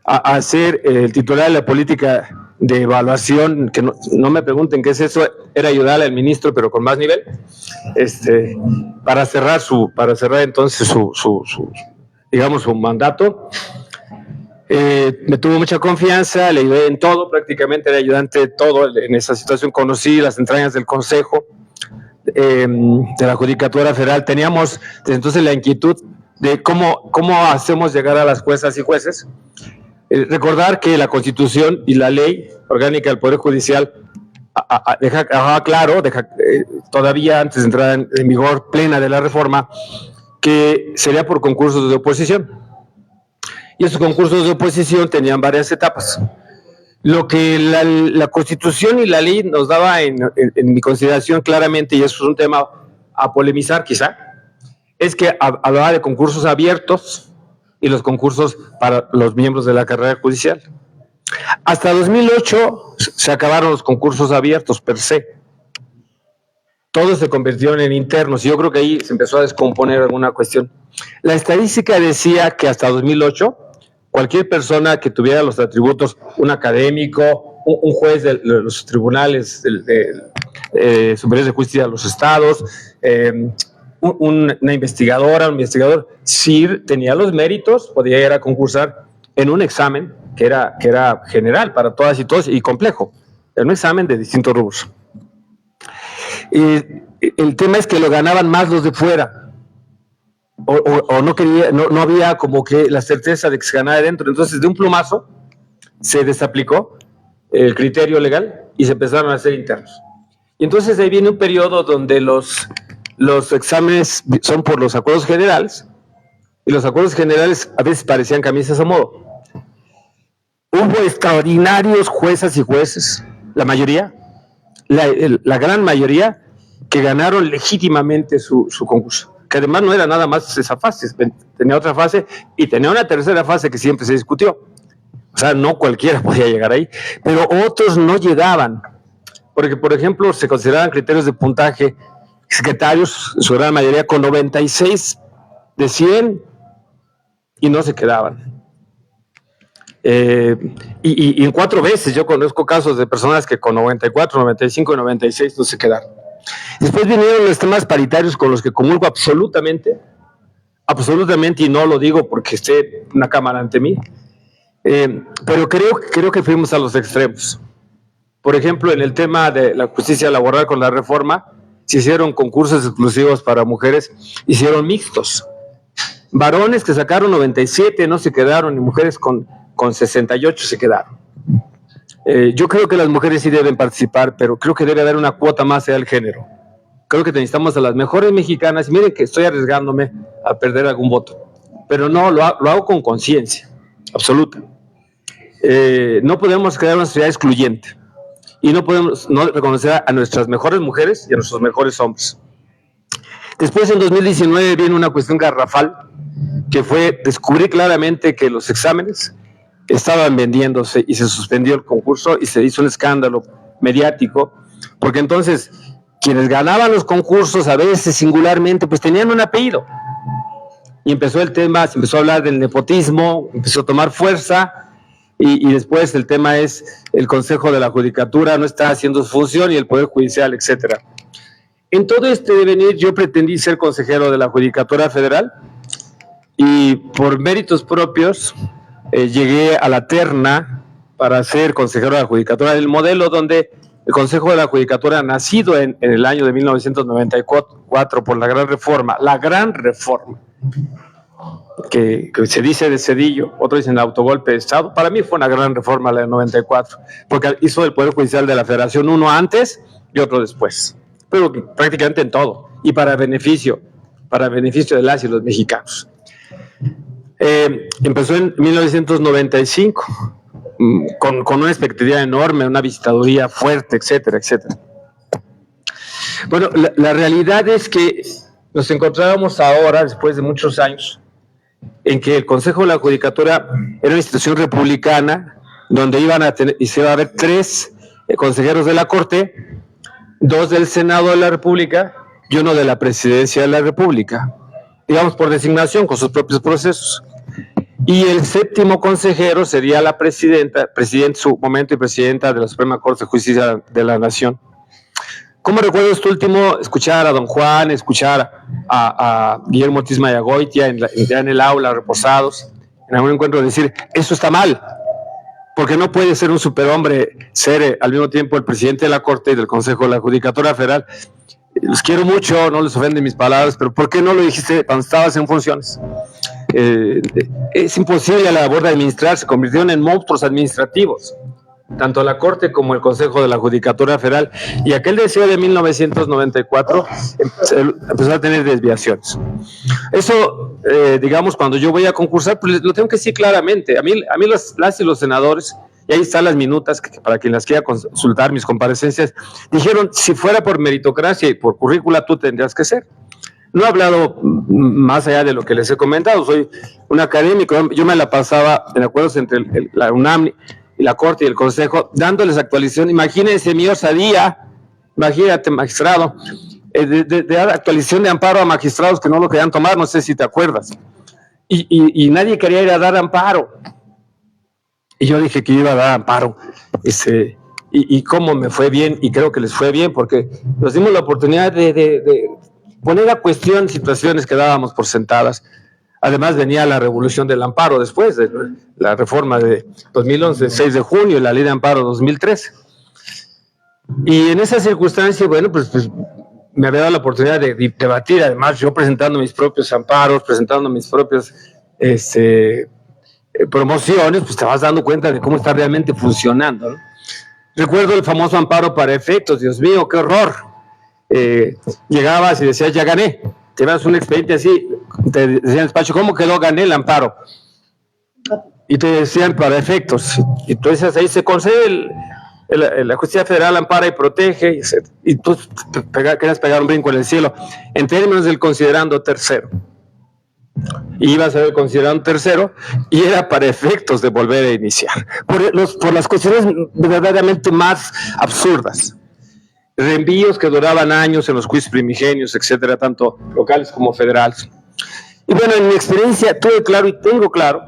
a ser el titular de la política de evaluación, que no me pregunten qué es eso, era ayudarle al ministro, pero con más nivel, para cerrar entonces digamos, su mandato. Me tuvo mucha confianza, le ayudé en todo, prácticamente era ayudante de todo en esa situación, conocí las entrañas del Consejo de la Judicatura Federal. Teníamos desde entonces la inquietud de cómo hacemos llegar a las juezas y jueces. Recordar que la Constitución y la Ley Orgánica del Poder Judicial deja claro, todavía antes de entrar en vigor plena de la reforma, que sería por concursos de oposición. Y esos concursos de oposición tenían varias etapas. Lo que la Constitución y la ley nos daba en mi consideración claramente, y eso es un tema a polemizar quizá, es que hablaba de concursos abiertos y los concursos para los miembros de la carrera judicial. Hasta 2008 se acabaron los concursos abiertos per se. Todos se convirtieron en internos y yo creo que ahí se empezó a descomponer alguna cuestión. La estadística decía que hasta 2008 cualquier persona que tuviera los atributos, un académico, un juez de los tribunales superiores de justicia de los estados, una investigadora, un investigador, si tenía los méritos, podía ir a concursar en un examen que era general para todas y todos y complejo, era un examen de distintos rubros. El tema es que lo ganaban más los de fuera, o no había como que la certeza de que se ganara dentro. Entonces, de un plumazo se desaplicó el criterio legal y se empezaron a hacer internos. Y entonces ahí viene un periodo donde los exámenes son por los acuerdos generales, y los acuerdos generales a veces parecían camisas a modo. Hubo extraordinarios juezas y jueces, la mayoría, la gran mayoría, que ganaron legítimamente su concurso, que además no era nada más esa fase, tenía otra fase y tenía una tercera fase que siempre se discutió. O sea, no cualquiera podía llegar ahí, pero otros no llegaban, porque por ejemplo se consideraban criterios de puntaje secretarios, en su gran mayoría con 96 de 100 y no se quedaban. Y en 4 veces yo conozco casos de personas que con 94, 95 y 96 no se quedaron. Después vinieron los temas paritarios con los que comulgo absolutamente, y no lo digo porque esté una cámara ante mí, pero creo que fuimos a los extremos. Por ejemplo, en el tema de la justicia laboral con la reforma, se hicieron concursos exclusivos para mujeres, hicieron mixtos. Varones que sacaron 97 no se quedaron y mujeres con 68 se quedaron. Yo creo que las mujeres sí deben participar, pero creo que debe haber una cuota más del género. Creo que necesitamos a las mejores mexicanas. Miren que estoy arriesgándome a perder algún voto, pero no, lo hago con conciencia absoluta. No podemos crear una sociedad excluyente y no podemos no reconocer a nuestras mejores mujeres y a nuestros mejores hombres. Después, en 2019, viene una cuestión garrafal, que fue descubrir claramente que los exámenes estaban vendiéndose y se suspendió el concurso y se hizo un escándalo mediático, porque entonces quienes ganaban los concursos, a veces singularmente, pues tenían un apellido. Y empezó el tema, se empezó a hablar del nepotismo, empezó a tomar fuerza, y después el tema es el Consejo de la Judicatura no está haciendo su función y el Poder Judicial, etcétera. En todo este devenir yo pretendí ser consejero de la Judicatura Federal y por méritos propios llegué a la terna para ser consejero de la Judicatura del modelo donde el Consejo de la Judicatura, nacido en el año de 1994 por la gran reforma, que se dice de Zedillo, otros dicen autogolpe de Estado, para mí fue una gran reforma la del 94, porque hizo el Poder Judicial de la Federación uno antes y otro después, pero prácticamente en todo, y para beneficio de las y los mexicanos. Empezó en 1995, con una expectativa enorme, una visitaduría fuerte, etcétera, etcétera. Bueno, la realidad es que nos encontrábamos ahora, después de muchos años, en que el Consejo de la Judicatura era una institución republicana, donde se iba a haber 3 consejeros de la Corte, 2 del Senado de la República y 1 de la Presidencia de la República, digamos por designación, con sus propios procesos. Y el 7º consejero sería la presidenta en su momento y presidenta de la Suprema Corte de Justicia de la Nación. ¿Cómo recuerdo esto último? Escuchar a don Juan, escuchar a Guillermo Ortiz Mayagoitia ya en el aula, reposados, en algún encuentro, decir, eso está mal, porque no puede ser un superhombre ser al mismo tiempo el presidente de la Corte y del Consejo de la Judicatura Federal. Los quiero mucho, no les ofenden mis palabras, pero ¿por qué no lo dijiste cuando estabas en funciones? Es imposible la labor de administrar, se convirtieron en monstruos administrativos, tanto la Corte como el Consejo de la Judicatura Federal, y aquel deseo de 1994 empezó a tener desviaciones. Eso, digamos, cuando yo voy a concursar, pues lo tengo que decir claramente. A mí las y los senadores, y ahí están las minutas, que para quien las quiera consultar, mis comparecencias, dijeron, si fuera por meritocracia y por currícula, tú tendrías que ser. No he hablado más allá de lo que les he comentado, soy un académico, yo me la pasaba en acuerdos entre la UNAM y la Corte y el Consejo, dándoles actualización. Imagínense mi osadía, imagínate, magistrado, de dar actualización de amparo a magistrados que no lo querían tomar, no sé si te acuerdas. Y nadie quería ir a dar amparo. Y yo dije que iba a dar amparo. Y cómo me fue bien, y creo que les fue bien, porque nos dimos la oportunidad de poner a cuestión situaciones que dábamos por sentadas. Además venía la revolución del amparo después de la reforma de 2011, 6 de junio, y la ley de amparo 2013. Y en esa circunstancia, bueno, pues me había dado la oportunidad de debatir, además yo presentando mis propios amparos, presentando mis propias promociones, pues te vas dando cuenta de cómo está realmente funcionando, ¿no? Recuerdo el famoso amparo para efectos, Dios mío, qué horror. Llegabas y decías, ya gané. Te vas un expediente así, te decían en el despacho, ¿cómo quedó? Gané el amparo. Y te decían para efectos. Y tú dices, ahí se concede la justicia federal ampara y protege, y tú querías pegar un brinco en el cielo, en términos del considerando tercero. Y ibas a ver considerando tercero, y era para efectos de volver a iniciar. Por las cuestiones verdaderamente más absurdas. Reenvíos que duraban años en los juicios primigenios, etcétera, tanto locales como federales. Y bueno, en mi experiencia tuve claro y tengo claro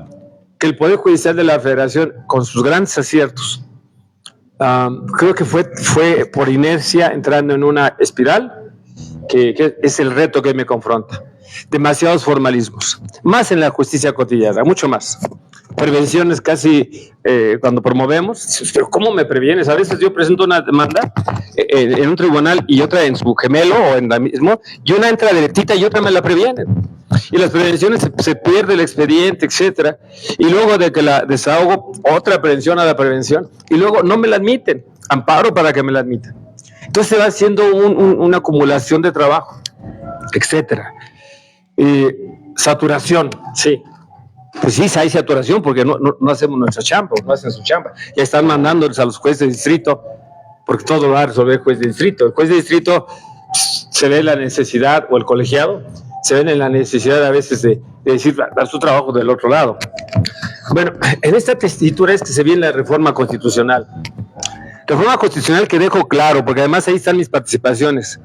que el Poder Judicial de la Federación, con sus grandes aciertos, creo que fue por inercia entrando en una espiral que es el reto que me confronta. Demasiados formalismos, más en la justicia cotidiana, mucho más. Prevenciones casi cuando promovemos, pero ¿cómo me previenes? A veces yo presento una demanda en un tribunal y otra en su gemelo o en la misma, y una entra directita y otra me la previenen. Y las prevenciones se pierde el expediente, etcétera, y luego de que la desahogo, otra prevención a la prevención, y luego no me la admiten, amparo para que me la admitan. Entonces se va haciendo una acumulación de trabajo, etcétera. Saturación, sí. Pues sí, hay saturación porque no hacemos nuestra chamba, no hacen su chamba. Ya están mandándoles a los jueces de distrito, porque todo lo va a resolver el juez de distrito. El juez de distrito se ve la necesidad, o el colegiado, se ven en la necesidad a veces de decir, dar su trabajo del otro lado. Bueno, en esta tesitura es que se viene la reforma constitucional. Reforma constitucional que dejo claro, porque además ahí están mis participaciones.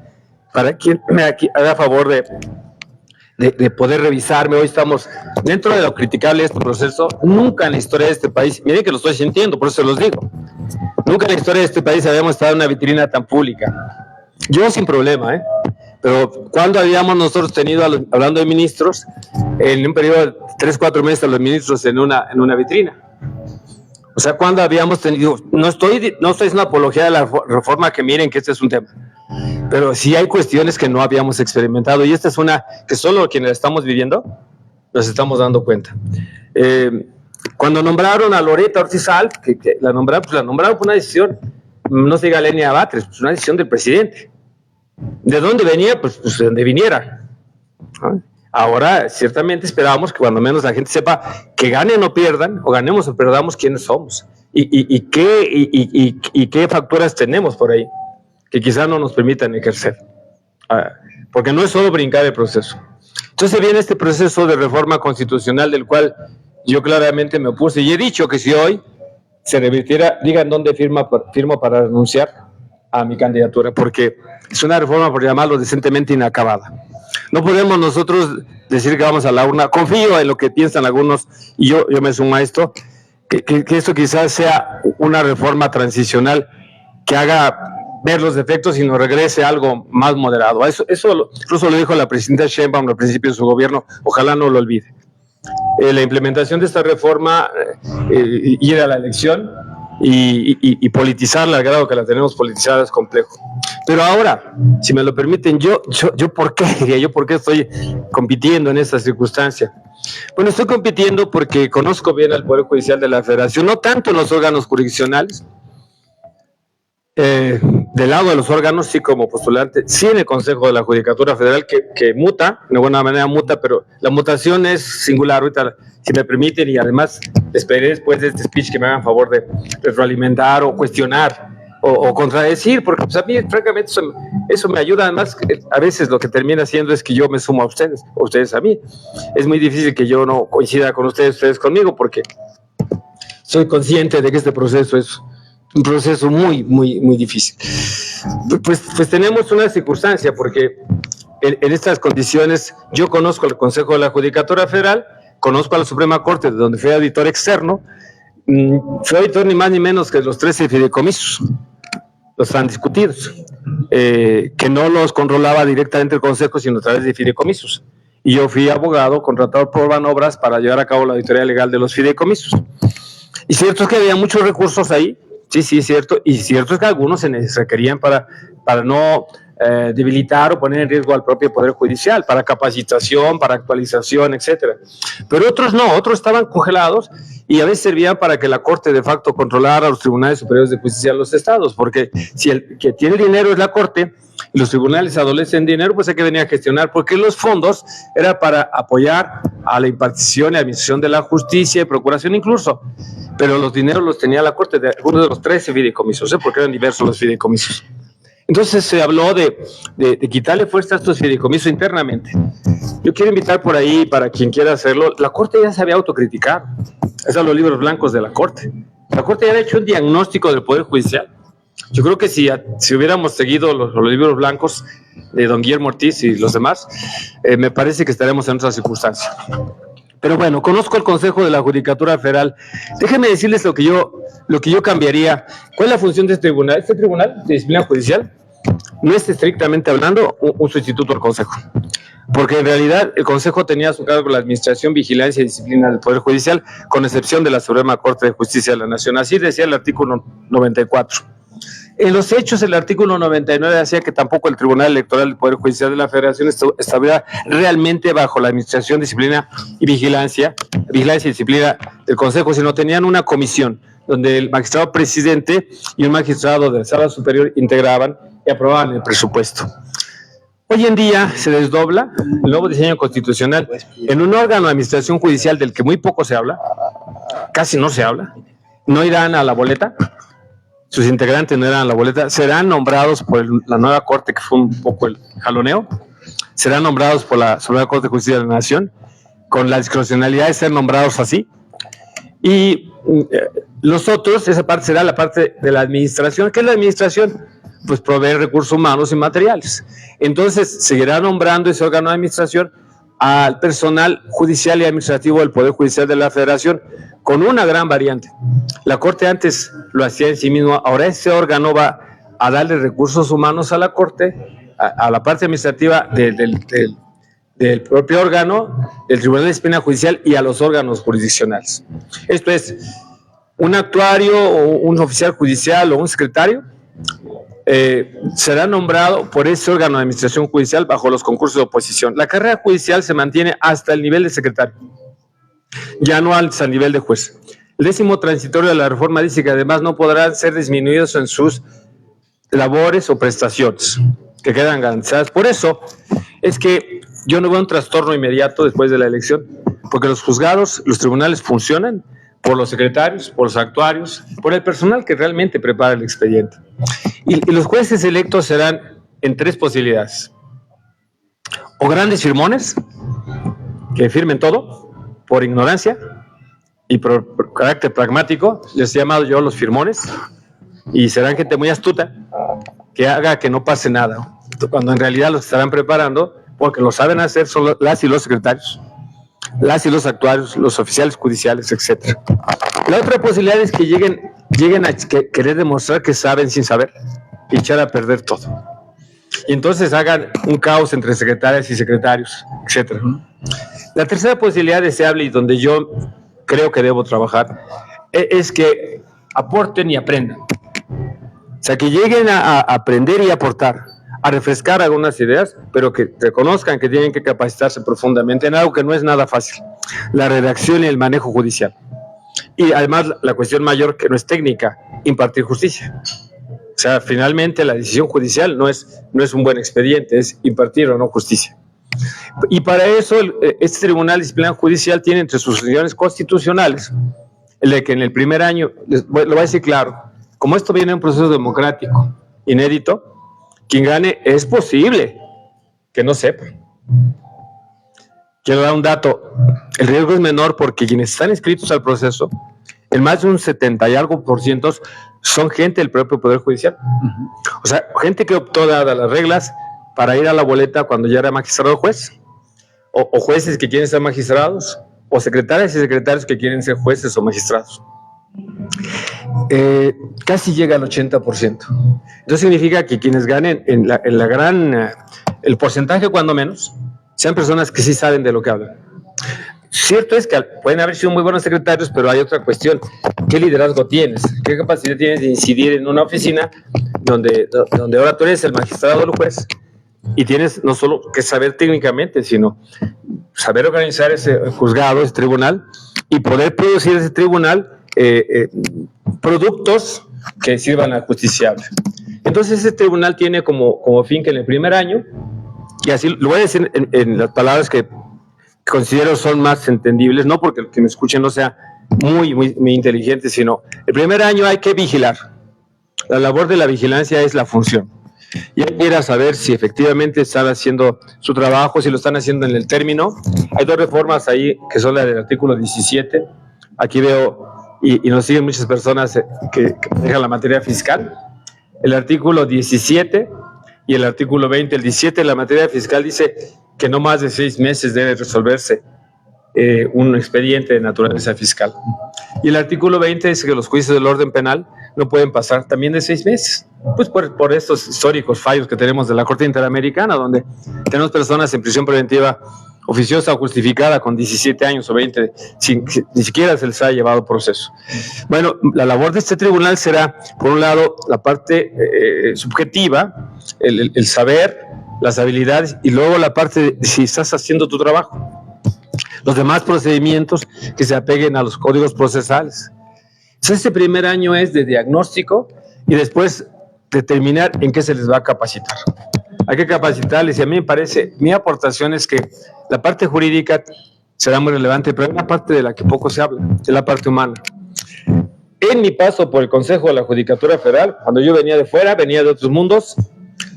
Para quien me haga favor de poder revisarme, hoy estamos dentro de lo criticable de este proceso. Nunca en la historia de este país, miren que lo estoy sintiendo, por eso se los digo, nunca en la historia de este país habíamos estado en una vitrina tan pública. Yo sin problema, pero cuando habíamos nosotros tenido, hablando de ministros, en un periodo de 3-4 meses a los ministros en una vitrina. O sea, cuando habíamos tenido, no estoy haciendo apología de la reforma, que miren que este es un tema, pero sí hay cuestiones que no habíamos experimentado, y esta es una que solo quienes la estamos viviendo nos estamos dando cuenta. Cuando nombraron a Loretta Ortiz Alp, que la nombraron por una decisión, no se diga Lenia Batres, pues una decisión del presidente. ¿De dónde venía? Pues de donde viniera. Ahora, ciertamente esperábamos que cuando menos la gente sepa que ganen o pierdan, o ganemos o perdamos, quiénes somos y qué facturas tenemos por ahí que quizás no nos permitan ejercer, porque no es solo brincar el proceso. Entonces viene este proceso de reforma constitucional del cual yo claramente me opuse, y he dicho que si hoy se revirtiera, digan dónde firmo para renunciar a mi candidatura, porque es una reforma, por llamarlo decentemente, inacabada. No podemos nosotros decir que vamos a la urna. Confío en lo que piensan algunos, y yo me sumo a esto, que esto quizás sea una reforma transicional que haga ver los defectos y nos regrese a algo más moderado. Eso incluso lo dijo la presidenta Sheinbaum al principio de su gobierno, ojalá no lo olvide. La implementación de esta reforma, ir a la elección y politizarla al grado que la tenemos politizada es complejo. Pero ahora, si me lo permiten, yo ¿por qué? Diría yo, ¿por qué estoy compitiendo en esta circunstancia? Bueno, estoy compitiendo porque conozco bien al Poder Judicial de la Federación, no tanto en los órganos jurisdiccionales, del lado de los órganos, sí como postulante, sí en el Consejo de la Judicatura Federal, que muta, de buena manera muta, pero la mutación es singular. Ahorita, si me permiten, y además les pediré después de este speech que me hagan favor de retroalimentar o cuestionar o contradecir, porque pues, a mí, francamente, eso me ayuda. Además, a veces lo que termina haciendo es que yo me sumo a ustedes a mí. Es muy difícil que yo no coincida con ustedes conmigo, porque soy consciente de que este proceso es un proceso muy, muy, muy difícil. Pues tenemos una circunstancia, porque en estas condiciones yo conozco el Consejo de la Judicatura Federal, conozco a la Suprema Corte, de donde fui auditor externo, fui auditor ni más ni menos que los 13 fideicomisos, los tan discutidos, que no los controlaba directamente el Consejo, sino a través de fideicomisos. Y yo fui abogado, contratado por Banobras para llevar a cabo la auditoría legal de los fideicomisos. Y cierto es que había muchos recursos ahí. Sí, es cierto, y cierto es que algunos se requerían para no debilitar o poner en riesgo al propio Poder Judicial, para capacitación, para actualización, etcétera. Pero otros no, otros estaban congelados y a veces servían para que la Corte de facto controlara a los tribunales superiores de justicia de los estados, porque si el que tiene dinero es la Corte y los tribunales adolecen dinero, pues hay que venir a gestionar, porque los fondos era para apoyar a la impartición y administración de la justicia y procuración incluso, pero los dineros los tenía la Corte de algunos de los 13 fideicomisos, porque eran diversos los fideicomisos. Entonces se habló de quitarle fuerza a estos fideicomisos internamente. Yo quiero invitar por ahí, para quien quiera hacerlo, la Corte ya se había autocriticado. Esos son los libros blancos de la Corte. La Corte ya había hecho un diagnóstico del Poder Judicial. Yo creo que si hubiéramos seguido los libros blancos de don Guillermo Ortiz y los demás, me parece que estaremos en otra circunstancia. Pero bueno, conozco el Consejo de la Judicatura Federal. Déjenme decirles lo que yo cambiaría. ¿Cuál es la función de este tribunal? Este tribunal de disciplina judicial no es estrictamente hablando un sustituto al Consejo, porque en realidad el Consejo tenía a su cargo la administración, vigilancia y disciplina del Poder Judicial, con excepción de la Suprema Corte de Justicia de la Nación. Así decía el artículo 94. En los hechos, el artículo 99 decía que tampoco el Tribunal Electoral del Poder Judicial de la Federación estaría realmente bajo la administración, disciplina y vigilancia y disciplina del Consejo, sino tenían una comisión donde el magistrado presidente y un magistrado de la Sala Superior integraban y aprobaban el presupuesto. Hoy en día se desdobla el nuevo diseño constitucional en un órgano de administración judicial del que muy poco se habla, casi no se habla, no irán a la boleta, sus integrantes no irán a la boleta, serán nombrados por la nueva Corte, que fue un poco el jaloneo, serán nombrados por la Suprema Corte de Justicia de la Nación, con la discrecionalidad de ser nombrados así, y los otros, esa parte será la parte de la administración. ¿Qué es la administración? Pues proveer recursos humanos y materiales. Entonces, seguirá nombrando ese órgano de administración al personal judicial y administrativo del Poder Judicial de la Federación, con una gran variante. La Corte antes lo hacía en sí mismo, ahora ese órgano va a darle recursos humanos a la Corte, a la parte administrativa del propio órgano, del Tribunal de Disciplina Judicial y a los órganos jurisdiccionales. Esto es, un actuario o un oficial judicial o un secretario será nombrado por ese órgano de administración judicial bajo los concursos de oposición. La carrera judicial se mantiene hasta el nivel de secretario, ya no al nivel de juez. El 10º transitorio de la reforma dice que además no podrán ser disminuidos en sus labores o prestaciones, que quedan garantizadas. Por eso es que yo no veo un trastorno inmediato después de la elección, porque los juzgados, los tribunales funcionan por los secretarios, por los actuarios, por el personal que realmente prepara el expediente. Y los jueces electos serán en 3 posibilidades. O grandes firmones, que firmen todo, por ignorancia y por carácter pragmático, les he llamado yo los firmones, y serán gente muy astuta, que haga que no pase nada, cuando en realidad los estarán preparando, porque lo saben hacer son las y los secretarios, las y los actuarios, los oficiales judiciales, etc. La otra posibilidad es que lleguen a querer demostrar que saben sin saber y echar a perder todo. Y entonces hagan un caos entre secretarias y secretarios, etc. La tercera posibilidad deseable y donde yo creo que debo trabajar es que aporten y aprendan. O sea, que lleguen a aprender y aportar, a refrescar algunas ideas, pero que reconozcan que tienen que capacitarse profundamente en algo que no es nada fácil, la redacción y el manejo judicial. Y además la cuestión mayor, que no es técnica, impartir justicia. O sea, finalmente la decisión judicial no es un buen expediente, es impartir o no justicia. Y para eso este Tribunal de Disciplina Judicial tiene entre sus funciones constitucionales el de que en el primer año, lo voy a decir claro, como esto viene de un proceso democrático inédito, quien gane es posible que no sepa. Quiero dar un dato, el riesgo es menor porque quienes están inscritos al proceso, en más de un 70 y algo % son gente del propio Poder Judicial. O sea, gente que optó, dadas las reglas, para ir a la boleta cuando ya era magistrado o juez, o jueces que quieren ser magistrados, o secretarias y secretarios que quieren ser jueces o magistrados. Casi llega al 80%. Entonces significa que quienes ganen el porcentaje cuando menos, sean personas que sí saben de lo que hablan. Cierto es que pueden haber sido muy buenos secretarios, pero hay otra cuestión. ¿Qué liderazgo tienes? ¿Qué capacidad tienes de incidir en una oficina donde ahora tú eres el magistrado o el juez? Y tienes no solo que saber técnicamente, sino saber organizar ese juzgado, ese tribunal, y poder producir ese tribunal productos que sirvan al justiciable. Entonces ese tribunal tiene como fin que en el primer año, y así lo voy a decir en las palabras que considero son más entendibles, no porque el que me escuchen no sea muy inteligente, sino el primer año hay que vigilar. La labor de la vigilancia es la función. Y hay que ir a saber si efectivamente están haciendo su trabajo, si lo están haciendo en el término. Hay 2 reformas ahí que son la del artículo 17. Aquí veo, y nos siguen muchas personas que dejan la materia fiscal. El artículo 17 y el artículo 20. El 17 de la materia fiscal dice que no más de 6 meses debe resolverse un expediente de naturaleza fiscal. Y el artículo 20 dice que los juicios del orden penal no pueden pasar también de 6 meses, pues por estos históricos fallos que tenemos de la Corte Interamericana, donde tenemos personas en prisión preventiva oficiosa o justificada con 17 años o 20, sin que ni siquiera se les haya llevado proceso. Bueno, la labor de este tribunal será, por un lado, la parte subjetiva, el saber, las habilidades, y luego la parte de si estás haciendo tu trabajo. Los demás procedimientos que se apeguen a los códigos procesales. Entonces, este primer año es de diagnóstico y después determinar en qué se les va a capacitar. hay que capacitarles y a mí me parece, mi aportación es que la parte jurídica será muy relevante, pero hay una parte de la que poco se habla, es la parte humana. En mi paso por el Consejo de la Judicatura Federal, cuando yo venía de fuera, venía de otros mundos,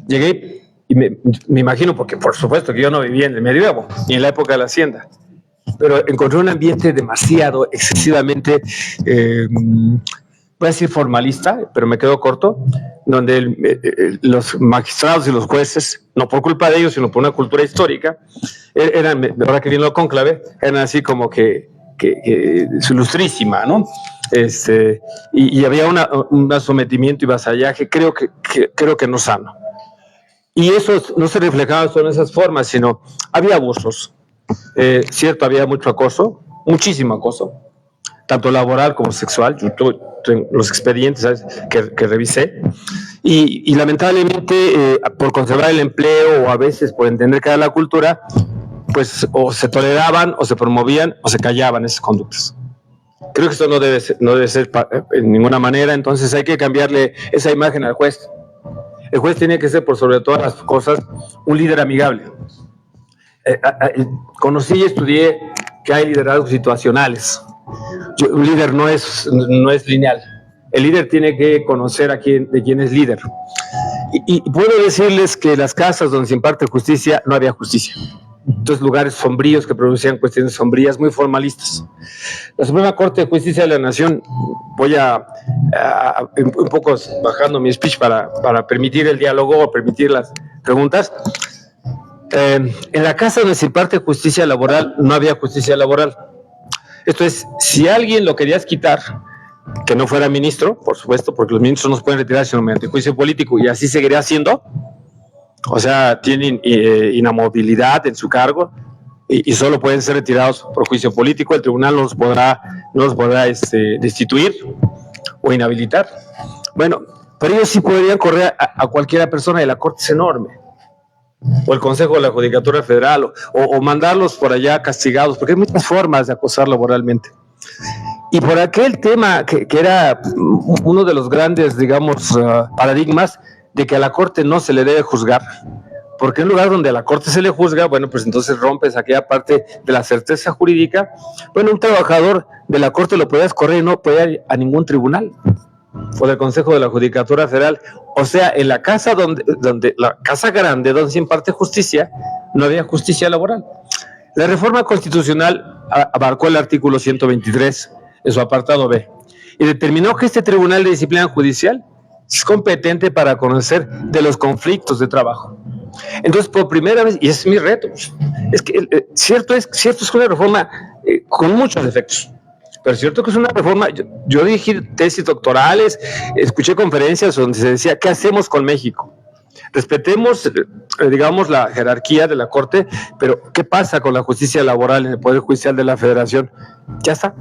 llegué y me imagino, porque por supuesto que yo no vivía en el medioevo, ni en la época de la hacienda, pero encontré un ambiente demasiado, excesivamente, voy a decir formalista, pero me quedo corto, donde los magistrados y los jueces, no por culpa de ellos, sino por una cultura histórica, eran, ahora que viene lo cónclave, eran así como que su ilustrísima, ¿no? Y había un sometimiento y vasallaje, creo que no sano. Y eso no se reflejaba solo en esas formas, sino había abusos. Cierto, había mucho acoso, muchísimo acoso, tanto laboral como sexual. Yo tuve los expedientes, ¿sabes?, que revisé. Y lamentablemente, por conservar el empleo o a veces por entender que era la cultura, pues o se toleraban o se promovían o se callaban esas conductas. Creo que esto no debe ser en ninguna manera, entonces hay que cambiarle esa imagen al juez. El juez tiene que ser, por sobre todas las cosas, un líder amigable. Conocí y estudié que hay liderazgos situacionales. Un líder no es lineal. El líder tiene que conocer de quién es líder. Y puedo decirles que en las casas donde se imparte justicia no había justicia. Entonces, lugares sombríos que producían cuestiones sombrías, muy formalistas. La Suprema Corte de Justicia de la Nación, voy un poco bajando mi speech para permitir el diálogo o permitir las preguntas. En la casa donde se imparte justicia laboral no había justicia laboral. Esto es, si alguien lo querías quitar, que no fuera ministro, por supuesto, porque los ministros no se pueden retirar sino mediante juicio político, y así seguiría siendo. O sea, tienen inamovilidad en su cargo y solo pueden ser retirados por juicio político. El tribunal no los podrá destituir o inhabilitar. Bueno, pero ellos sí podrían correr a cualquier persona, y la Corte es enorme. O el Consejo de la Judicatura Federal, o mandarlos por allá castigados, porque hay muchas formas de acosar laboralmente. Y por aquel tema que era uno de los grandes, digamos, paradigmas, de que a la Corte no se le debe juzgar, porque en lugar donde a la Corte se le juzga, bueno, pues entonces rompes aquella parte de la certeza jurídica. Bueno, un trabajador de la Corte lo podías correr y no podía ir a ningún tribunal, o del Consejo de la Judicatura Federal. O sea, en la casa la casa grande donde se imparte justicia, no había justicia laboral. La reforma constitucional abarcó el artículo 123 en su apartado B y determinó que este Tribunal de Disciplina Judicial es competente para conocer de los conflictos de trabajo. Entonces, por primera vez, y ese es mi reto, es que cierto es una reforma con muchos defectos, pero cierto que es una reforma. Yo dirigí tesis doctorales, escuché conferencias donde se decía, ¿qué hacemos con México? Respetemos, digamos, la jerarquía de la Corte, pero ¿qué pasa con la justicia laboral en el Poder Judicial de la Federación? Ya está.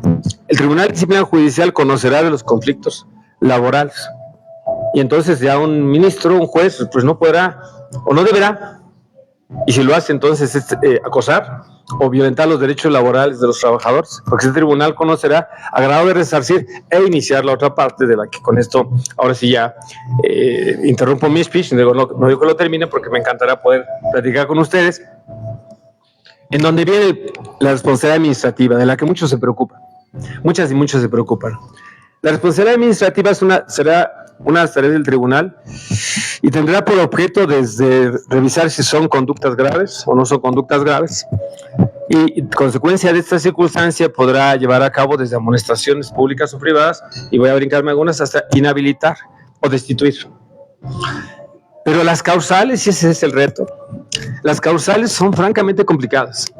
El Tribunal de Disciplina Judicial conocerá de los conflictos laborales. Y entonces ya un ministro, un juez, pues no podrá o no deberá, y si lo hace entonces es acosar o violentar los derechos laborales de los trabajadores, porque ese tribunal conocerá a grado de resarcir e iniciar la otra parte, de la que con esto ahora sí ya interrumpo mi speech. No digo que lo termine porque me encantará poder platicar con ustedes, en donde viene la responsabilidad administrativa, de la que muchos se preocupan, muchas y muchos se preocupan. La responsabilidad administrativa será una de las tareas del tribunal y tendrá por objeto desde revisar si son conductas graves o no son conductas graves, y consecuencia de esta circunstancia podrá llevar a cabo desde amonestaciones públicas o privadas, y voy a brincarme algunas, hasta inhabilitar o destituir. Pero las causales, y ese es el reto, las causales son francamente complicadas,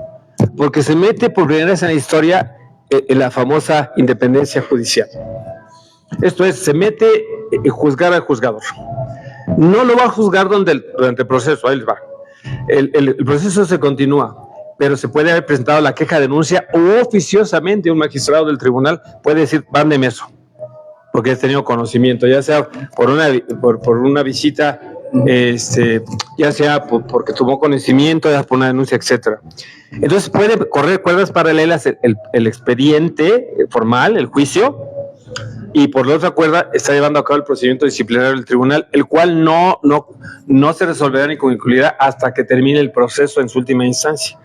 porque se mete por primera vez en la historia en la famosa independencia judicial. Esto es, se mete en juzgar al juzgador. No lo va a juzgar durante el proceso, ahí va. El proceso se continúa, pero se puede haber presentado la queja, denuncia, o oficiosamente un magistrado del tribunal puede decir, mándeme eso, porque he tenido conocimiento, ya sea por una visita, ya sea porque tomó conocimiento, ya por una denuncia, etcétera. Entonces puede correr cuerdas paralelas el expediente formal, el juicio, y por la otra cuerda está llevando a cabo el procedimiento disciplinario del tribunal, el cual no se resolverá ni concluirá hasta que termine el proceso en su última instancia.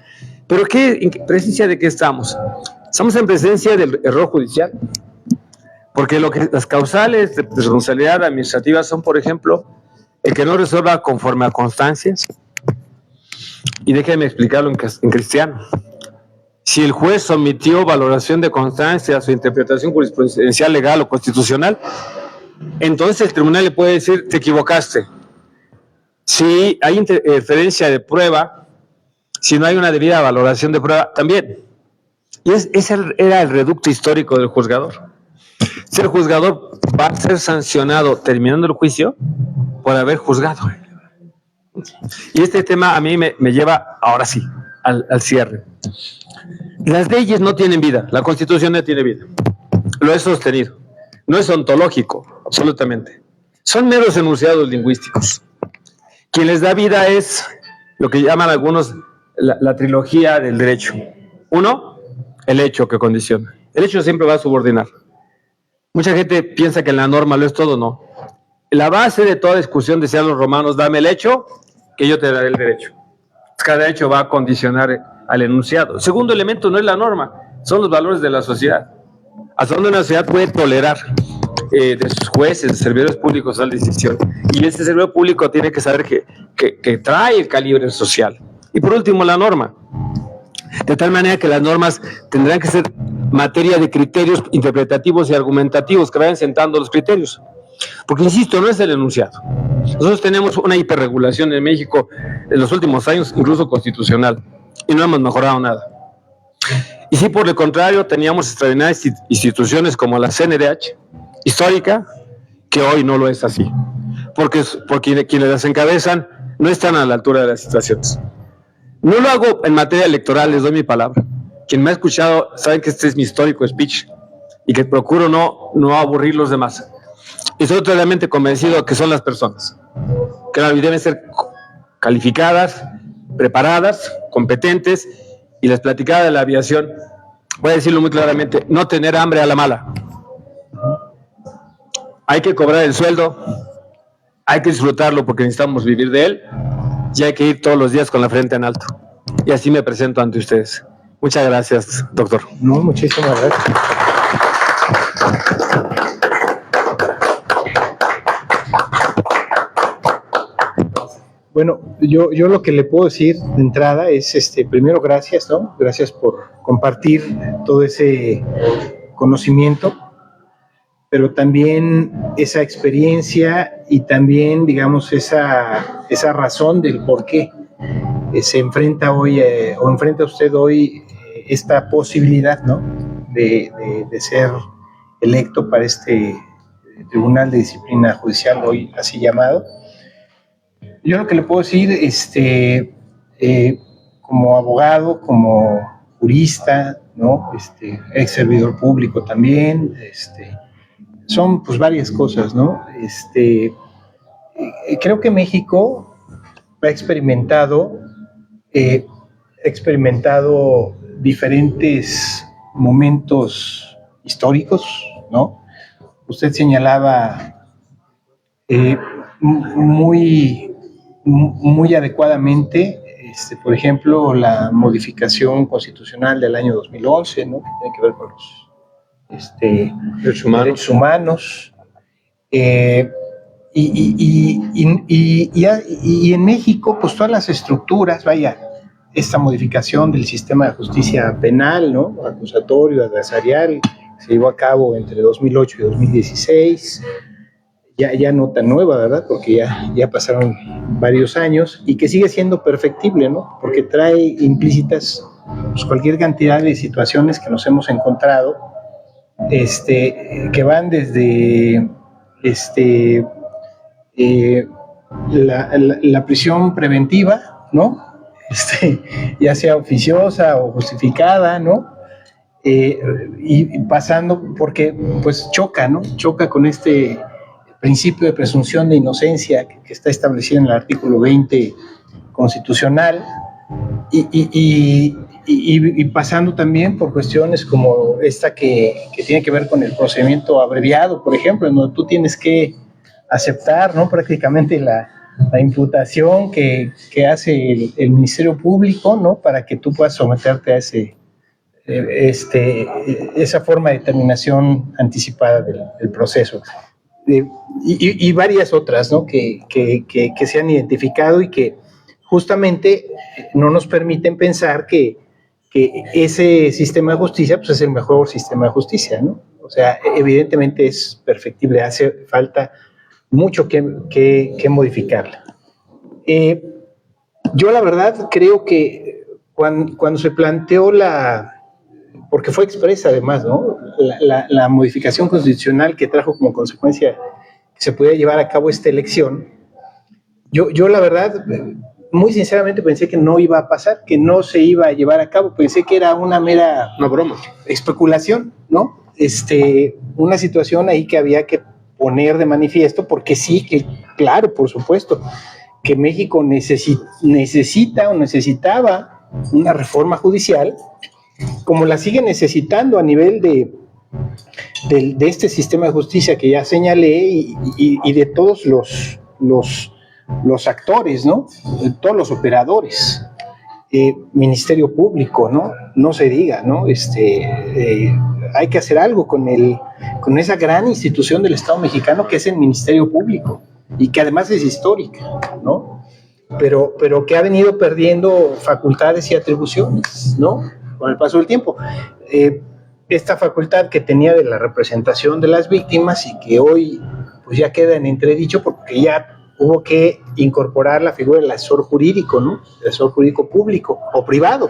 ¿Pero en presencia de qué estamos? Estamos en presencia del error judicial, porque las causales de responsabilidad administrativa son, por ejemplo, el que no resuelva conforme a constancias, y déjenme explicarlo en cristiano. Si el juez sometió valoración de constancias o interpretación jurisprudencial legal o constitucional, entonces el tribunal le puede decir, te equivocaste. Si hay interferencia de prueba, si no hay una debida valoración de prueba, también. Y ese era el reducto histórico del juzgador. Si el juzgador va a ser sancionado terminando el juicio por haber juzgado. Y este tema a mí me lleva, ahora sí, al cierre. Las leyes no tienen vida, la Constitución no tiene vida. Lo he sostenido. No es ontológico, absolutamente. Son meros enunciados lingüísticos. Quien les da vida es lo que llaman algunos la trilogía del derecho. Uno, el hecho que condiciona. El hecho siempre va a subordinar. Mucha gente piensa que la norma lo es todo, no. La base de toda discusión, decían los romanos, dame el hecho, que yo te daré el derecho. Cada hecho va a condicionar al enunciado. El segundo elemento no es la norma, son los valores de la sociedad. Hasta donde una sociedad puede tolerar de sus jueces, de servidores públicos tal decisión. Y ese servidor público tiene que saber que trae el calibre social. Y por último, la norma. De tal manera que las normas tendrán que ser materia de criterios interpretativos y argumentativos que vayan sentando los criterios. Porque, insisto, no es el enunciado. Nosotros tenemos una hiperregulación en México en los últimos años, incluso constitucional, y no hemos mejorado nada. Y si por el contrario teníamos extraordinarias instituciones como la CNDH, histórica, que hoy no lo es así. Porque quienes las encabezan no están a la altura de las situaciones. No lo hago en materia electoral, les doy mi palabra. Quien me ha escuchado sabe que este es mi histórico speech y que procuro no aburrir los demás. Y estoy totalmente convencido que son las personas, que deben ser calificadas, preparadas, competentes, y les platicaba de la aviación, voy a decirlo muy claramente, no tener hambre a la mala. Hay que cobrar el sueldo, hay que disfrutarlo porque necesitamos vivir de él, y hay que ir todos los días con la frente en alto. Y así me presento ante ustedes. Muchas gracias, doctor. No, muchísimas gracias. Bueno, yo lo que le puedo decir de entrada es, primero, gracias, ¿no? Gracias por compartir todo ese conocimiento, pero también esa experiencia y también, digamos, esa razón del por qué se enfrenta hoy, o enfrenta usted hoy esta posibilidad, ¿no? De ser electo para este Tribunal de Disciplina Judicial, hoy así llamado. Yo lo que le puedo decir, como abogado, como jurista, ¿no? Ex servidor público también, son pues varias cosas, ¿no? Creo que México ha experimentado diferentes momentos históricos, ¿no? Usted señalaba muy adecuadamente, por ejemplo, la modificación constitucional del año 2011, ¿no? Que tiene que ver con los derechos humanos. Y en México, pues todas las estructuras, esta modificación del sistema de justicia penal, ¿no? Acusatorio, adversarial, se llevó a cabo entre 2008 y 2016, ya no tan nueva, ¿verdad? Porque ya pasaron varios años y que sigue siendo perfectible, ¿no? Porque trae implícitas pues, cualquier cantidad de situaciones que nos hemos encontrado, que van desde la prisión preventiva, ¿no? Ya sea oficiosa o justificada, ¿no? Y pasando, porque pues choca, ¿no? Choca con este principio de presunción de inocencia que está establecido en el artículo 20 constitucional y y pasando también por cuestiones como esta que tiene que ver con el procedimiento abreviado, por ejemplo, en donde tú tienes que aceptar, ¿no?, prácticamente la imputación que hace el Ministerio Público, ¿no?, para que tú puedas someterte a esa forma de determinación anticipada del proceso. Y varias otras, ¿no?, que se han identificado y que justamente no nos permiten pensar que ese sistema de justicia pues, es el mejor sistema de justicia, ¿no? O sea, evidentemente es perfectible, hace falta mucho que modificarla. Yo la verdad creo que cuando se planteó porque fue expresa además, ¿no?, la modificación constitucional que trajo como consecuencia que se pudiera llevar a cabo esta elección, yo la verdad, muy sinceramente pensé que no iba a pasar, que no se iba a llevar a cabo, pensé que era una broma, especulación, ¿no? Una situación ahí que había que poner de manifiesto, porque sí, que claro, por supuesto, que México necesita o necesitaba una reforma judicial, como la sigue necesitando a nivel de este sistema de justicia que ya señalé y de todos los actores, ¿no?, de todos los operadores, Ministerio Público, ¿no?, no se diga, ¿no?, hay que hacer algo con esa gran institución del Estado mexicano que es el Ministerio Público y que además es histórica, ¿no?, pero que ha venido perdiendo facultades y atribuciones, ¿no?, con el paso del tiempo. Esta facultad que tenía de la representación de las víctimas y que hoy pues ya queda en entredicho porque ya hubo que incorporar la figura del asesor jurídico, ¿no?, el asesor jurídico público o privado,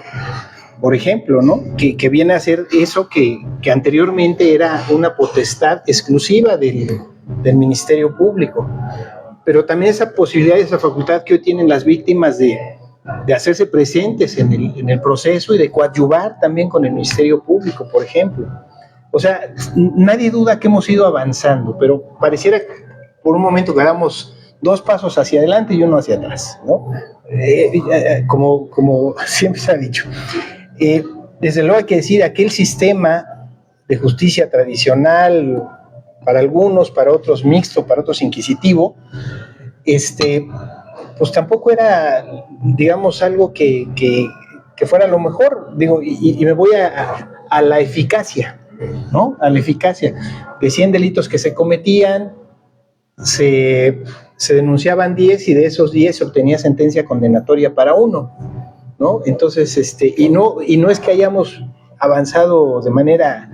por ejemplo, ¿no?, que viene a ser eso que anteriormente era una potestad exclusiva del Ministerio Público. Pero también esa posibilidad, esa facultad que hoy tienen las víctimas de hacerse presentes en el proceso y de coadyuvar también con el Ministerio Público, por ejemplo. O sea, nadie duda que hemos ido avanzando, pero pareciera por un momento que damos 2 pasos hacia adelante y 1 hacia atrás, ¿no? Como siempre se ha dicho. Desde luego hay que decir, aquel sistema de justicia tradicional, para algunos, para otros mixto, para otros inquisitivo, pues tampoco era, digamos, algo que fuera lo mejor, digo, y me voy a la eficacia, ¿no? A la eficacia. De 100 delitos que se cometían, se denunciaban 10 y de esos 10 se obtenía sentencia condenatoria para 1, ¿no? Entonces, y no es que hayamos avanzado de manera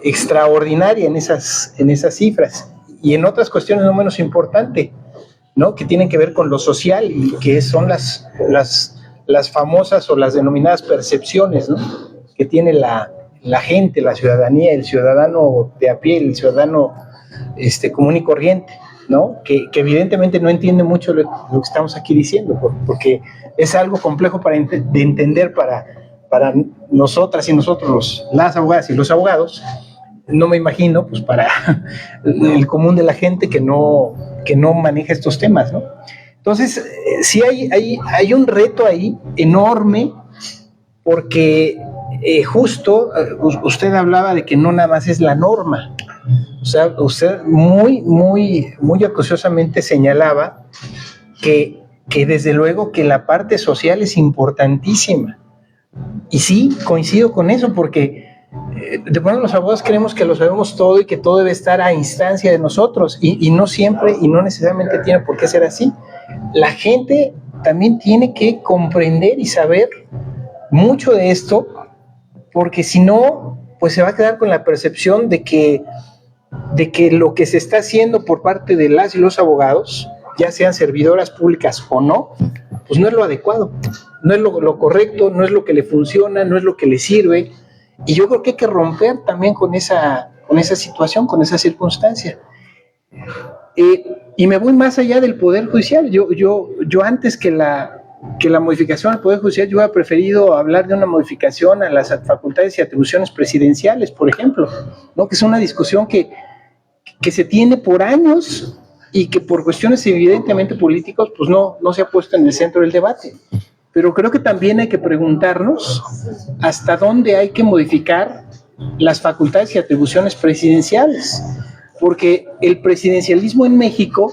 extraordinaria en esas cifras, y en otras cuestiones no menos importante, ¿no?, que tienen que ver con lo social y que son las famosas o las denominadas percepciones, ¿no?, que tiene la gente, la ciudadanía, el ciudadano de a pie, el ciudadano común y corriente, ¿no?, que evidentemente no entiende mucho lo que estamos aquí diciendo, porque es algo complejo de entender para nosotras y nosotros, las abogadas y los abogados. No me imagino, pues, para el común de la gente que no maneja estos temas, ¿no? Entonces, sí hay un reto ahí enorme, porque justo usted hablaba de que no nada más es la norma. O sea, usted muy acuciosamente señalaba que desde luego que la parte social es importantísima. Y sí, coincido con eso, porque de pronto los abogados creemos que lo sabemos todo y que todo debe estar a instancia de nosotros, y no siempre y no necesariamente tiene por qué ser así. La gente también tiene que comprender y saber mucho de esto, porque si no, pues se va a quedar con la percepción de que lo que se está haciendo por parte de las y los abogados, ya sean servidoras públicas o no, pues no es lo adecuado, no es lo correcto, no es lo que le funciona, no es lo que le sirve. Y yo creo que hay que romper también con esa situación, con esa circunstancia. Y me voy más allá del Poder Judicial. Yo antes que la modificación al Poder Judicial, yo hubiera preferido hablar de una modificación a las facultades y atribuciones presidenciales, por ejemplo, ¿no?, que es una discusión que se tiene por años y que por cuestiones evidentemente políticas, pues no se ha puesto en el centro del debate. pero creo que también hay que preguntarnos hasta dónde hay que modificar las facultades y atribuciones presidenciales, porque el presidencialismo en México,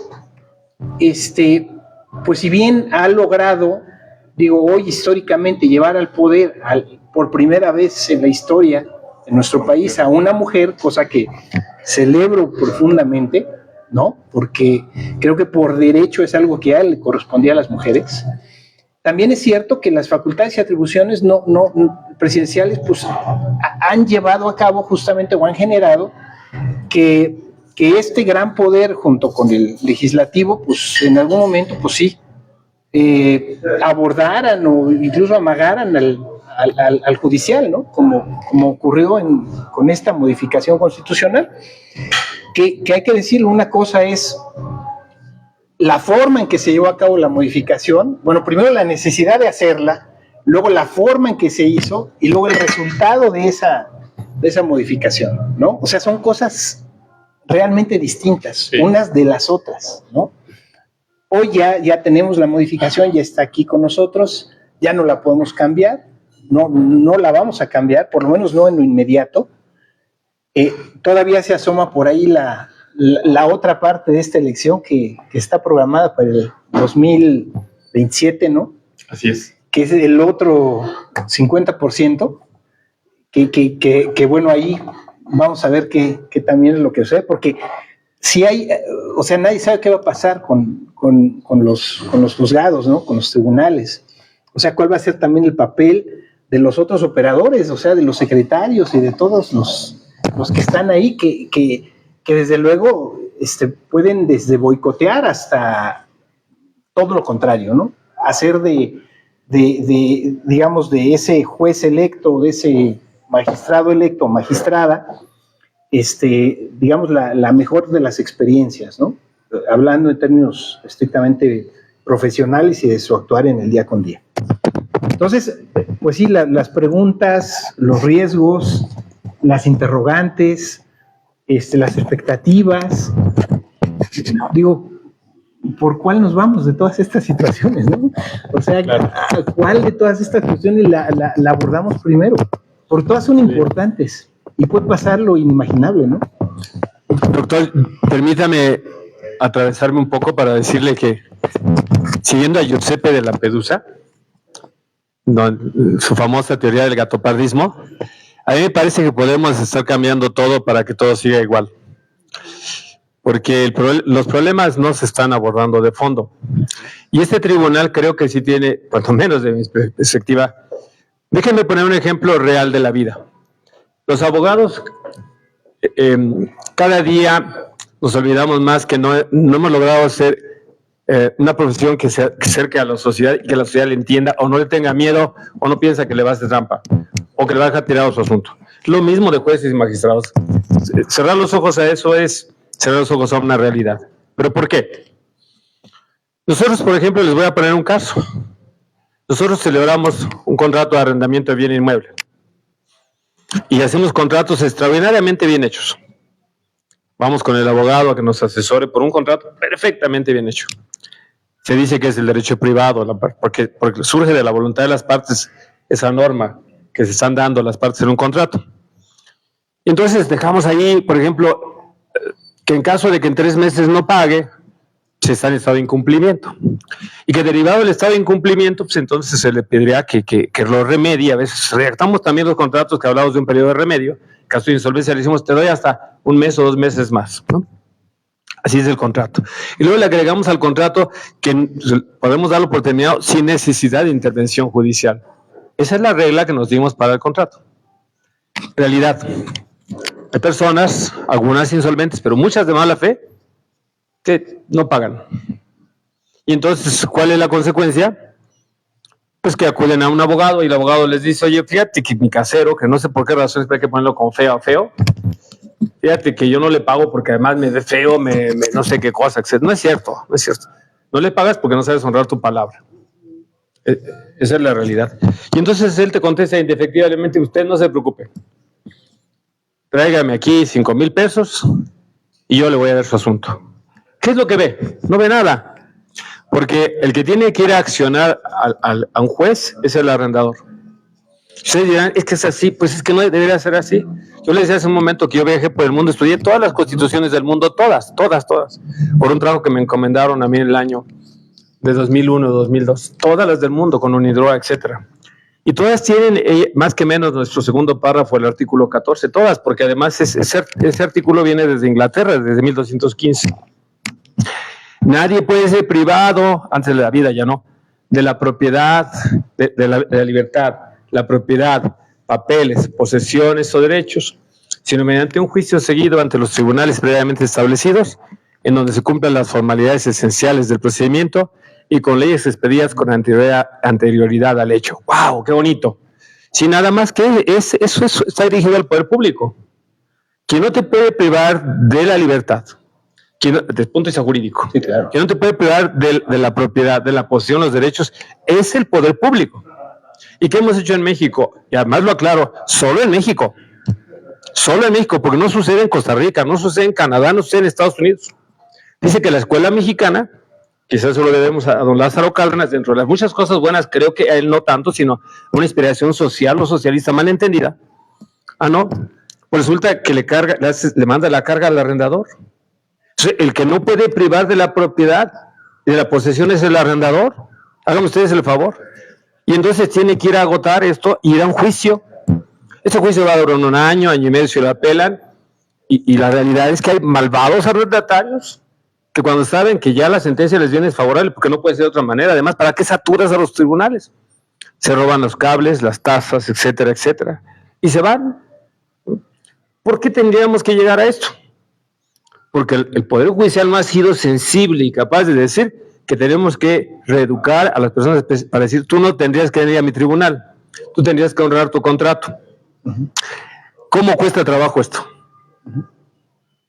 pues si bien ha logrado, digo, hoy históricamente llevar al poder por primera vez en la historia de nuestro país a una mujer, cosa que celebro profundamente, ¿no? Porque creo que por derecho es algo que a él le correspondía a las mujeres. También es cierto que las facultades y atribuciones presidenciales pues, han llevado a cabo justamente o han generado que este gran poder junto con el legislativo, pues en algún momento, pues sí, abordaran o incluso amagaran al judicial, ¿no? Como ocurrió con esta modificación constitucional, que hay que decirlo, una cosa es la forma en que se llevó a cabo la modificación, bueno, primero la necesidad de hacerla, luego la forma en que se hizo y luego el resultado de esa modificación, ¿no? O sea, son cosas realmente distintas, sí, unas de las otras, ¿no? Hoy ya tenemos la modificación, ya está aquí con nosotros, ya no la podemos cambiar, no la vamos a cambiar, por lo menos no en lo inmediato. Todavía se asoma por ahí la otra parte de esta elección que está programada para el 2027, ¿no? Así es. Que es el otro 50%, que bueno, ahí vamos a ver qué también es lo que sucede, porque si hay, o sea, nadie sabe qué va a pasar con los juzgados, ¿no? Con los tribunales. O sea, cuál va a ser también el papel de los otros operadores, o sea, de los secretarios y de todos los que están ahí, que desde luego pueden desde boicotear hasta todo lo contrario, ¿no? Hacer digamos, de ese juez electo, de ese magistrado electo o magistrada, digamos, la mejor de las experiencias, ¿no? Hablando en términos estrictamente profesionales y de su actuar en el día con día. Entonces, pues sí, las preguntas, los riesgos, las interrogantes, las expectativas, digo, ¿por cuál nos vamos de todas estas situaciones, no? O sea, claro, ¿cuál de todas estas cuestiones la abordamos primero? Porque todas son importantes y puede pasar lo inimaginable, ¿no? Doctor, permítame atravesarme un poco para decirle que, siguiendo a Giuseppe de Lampedusa, su famosa teoría del gatopardismo, a mí me parece que podemos estar cambiando todo para que todo siga igual. Porque los problemas no se están abordando de fondo. Y este tribunal creo que sí tiene, cuanto menos de mi perspectiva, déjenme poner un ejemplo real de la vida. Los abogados, cada día nos olvidamos más que no hemos logrado ser una profesión que se acerque a la sociedad y que la sociedad le entienda o no le tenga miedo o no piensa que le va a hacer trampa o que le va a dejar tirado su asunto. Lo mismo de jueces y magistrados. Cerrar los ojos a eso es cerrar los ojos a una realidad. ¿Pero por qué? Nosotros, por ejemplo, les voy a poner un caso. Nosotros celebramos un contrato de arrendamiento de bien inmueble y hacemos contratos extraordinariamente bien hechos. Vamos con el abogado a que nos asesore por un contrato perfectamente bien hecho. Se dice que es el derecho privado, porque surge de la voluntad de las partes esa norma que se están dando las partes en un contrato. Y entonces dejamos ahí, por ejemplo, que en caso de que en 3 meses no pague, se está en estado de incumplimiento. Y que derivado del estado de incumplimiento, pues entonces se le pediría que lo remedie. A veces redactamos también los contratos que hablamos de un periodo de remedio. En caso de insolvencia le decimos, te doy hasta 1 mes o 2 meses más, ¿no? Así es el contrato. Y luego le agregamos al contrato que podemos darlo por terminado sin necesidad de intervención judicial. Esa es la regla que nos dimos para el contrato. Realidad. Hay personas, algunas insolventes, pero muchas de mala fe, que no pagan. Y entonces, ¿cuál es la consecuencia? Pues que acuden a un abogado y el abogado les dice, oye, fíjate que mi casero, que no sé por qué razones, pero hay que ponerlo como feo, fíjate que yo no le pago porque además me ve feo, no sé qué cosa, etc. No es cierto, no es cierto. No le pagas porque no sabes honrar tu palabra. Esa es la realidad. Y entonces él te contesta indefectiblemente, usted no se preocupe. Tráigame aquí 5,000 pesos y yo le voy a dar su asunto. ¿Qué es lo que ve? No ve nada. Porque el que tiene que ir a accionar a un juez es el arrendador. Ustedes dirán, es que es así, pues es que no debería ser así. Yo les decía hace un momento que yo viajé por el mundo, estudié todas las constituciones del mundo, todas, por un trabajo que me encomendaron a mí en el año de 2001, 2002, todas las del mundo, con UNIDROIT, etcétera. Y todas tienen, más que menos, nuestro segundo párrafo, el artículo 14, todas, porque además ese artículo viene desde Inglaterra, desde 1215. Nadie puede ser privado, antes de la vida ya no, de la propiedad, de la libertad, la propiedad, papeles, posesiones o derechos, sino mediante un juicio seguido ante los tribunales previamente establecidos, en donde se cumplan las formalidades esenciales del procedimiento y con leyes expedidas con anterioridad al hecho. ¡Wow! ¡Qué bonito! Sin nada más que eso está dirigido al poder público, que no te puede privar de la libertad, desde el punto de vista jurídico, Sí, claro. que no te puede privar de la propiedad, de la posesión, los derechos, es el poder público. ¿Y qué hemos hecho en México? Y además lo aclaro, solo en México, porque no sucede en Costa Rica, no sucede en Canadá, no sucede en Estados Unidos. Dice que la escuela mexicana, quizás se lo debemos a don Lázaro Cárdenas, dentro de las muchas cosas buenas, creo que a él no tanto, sino una inspiración social o socialista mal entendida. No, pues resulta que le manda la carga al arrendador. Entonces, el que no puede privar de la propiedad y de la posesión es el arrendador. Háganme ustedes el favor. Y entonces tiene que ir a agotar esto y ir a un juicio. Este juicio va a durar un año y medio si lo apelan. Y la realidad es que hay malvados arrendatarios que cuando saben que ya la sentencia les viene favorable, porque no puede ser de otra manera, además, ¿para qué saturas a los tribunales? Se roban los cables, las tasas, etcétera, etcétera, y se van. ¿Por qué tendríamos que llegar a esto? Porque el Poder Judicial no ha sido sensible y capaz de decir que tenemos que reeducar a las personas para decir, tú no tendrías que venir a mi tribunal, tú tendrías que honrar tu contrato. ¿Cómo cuesta trabajo esto?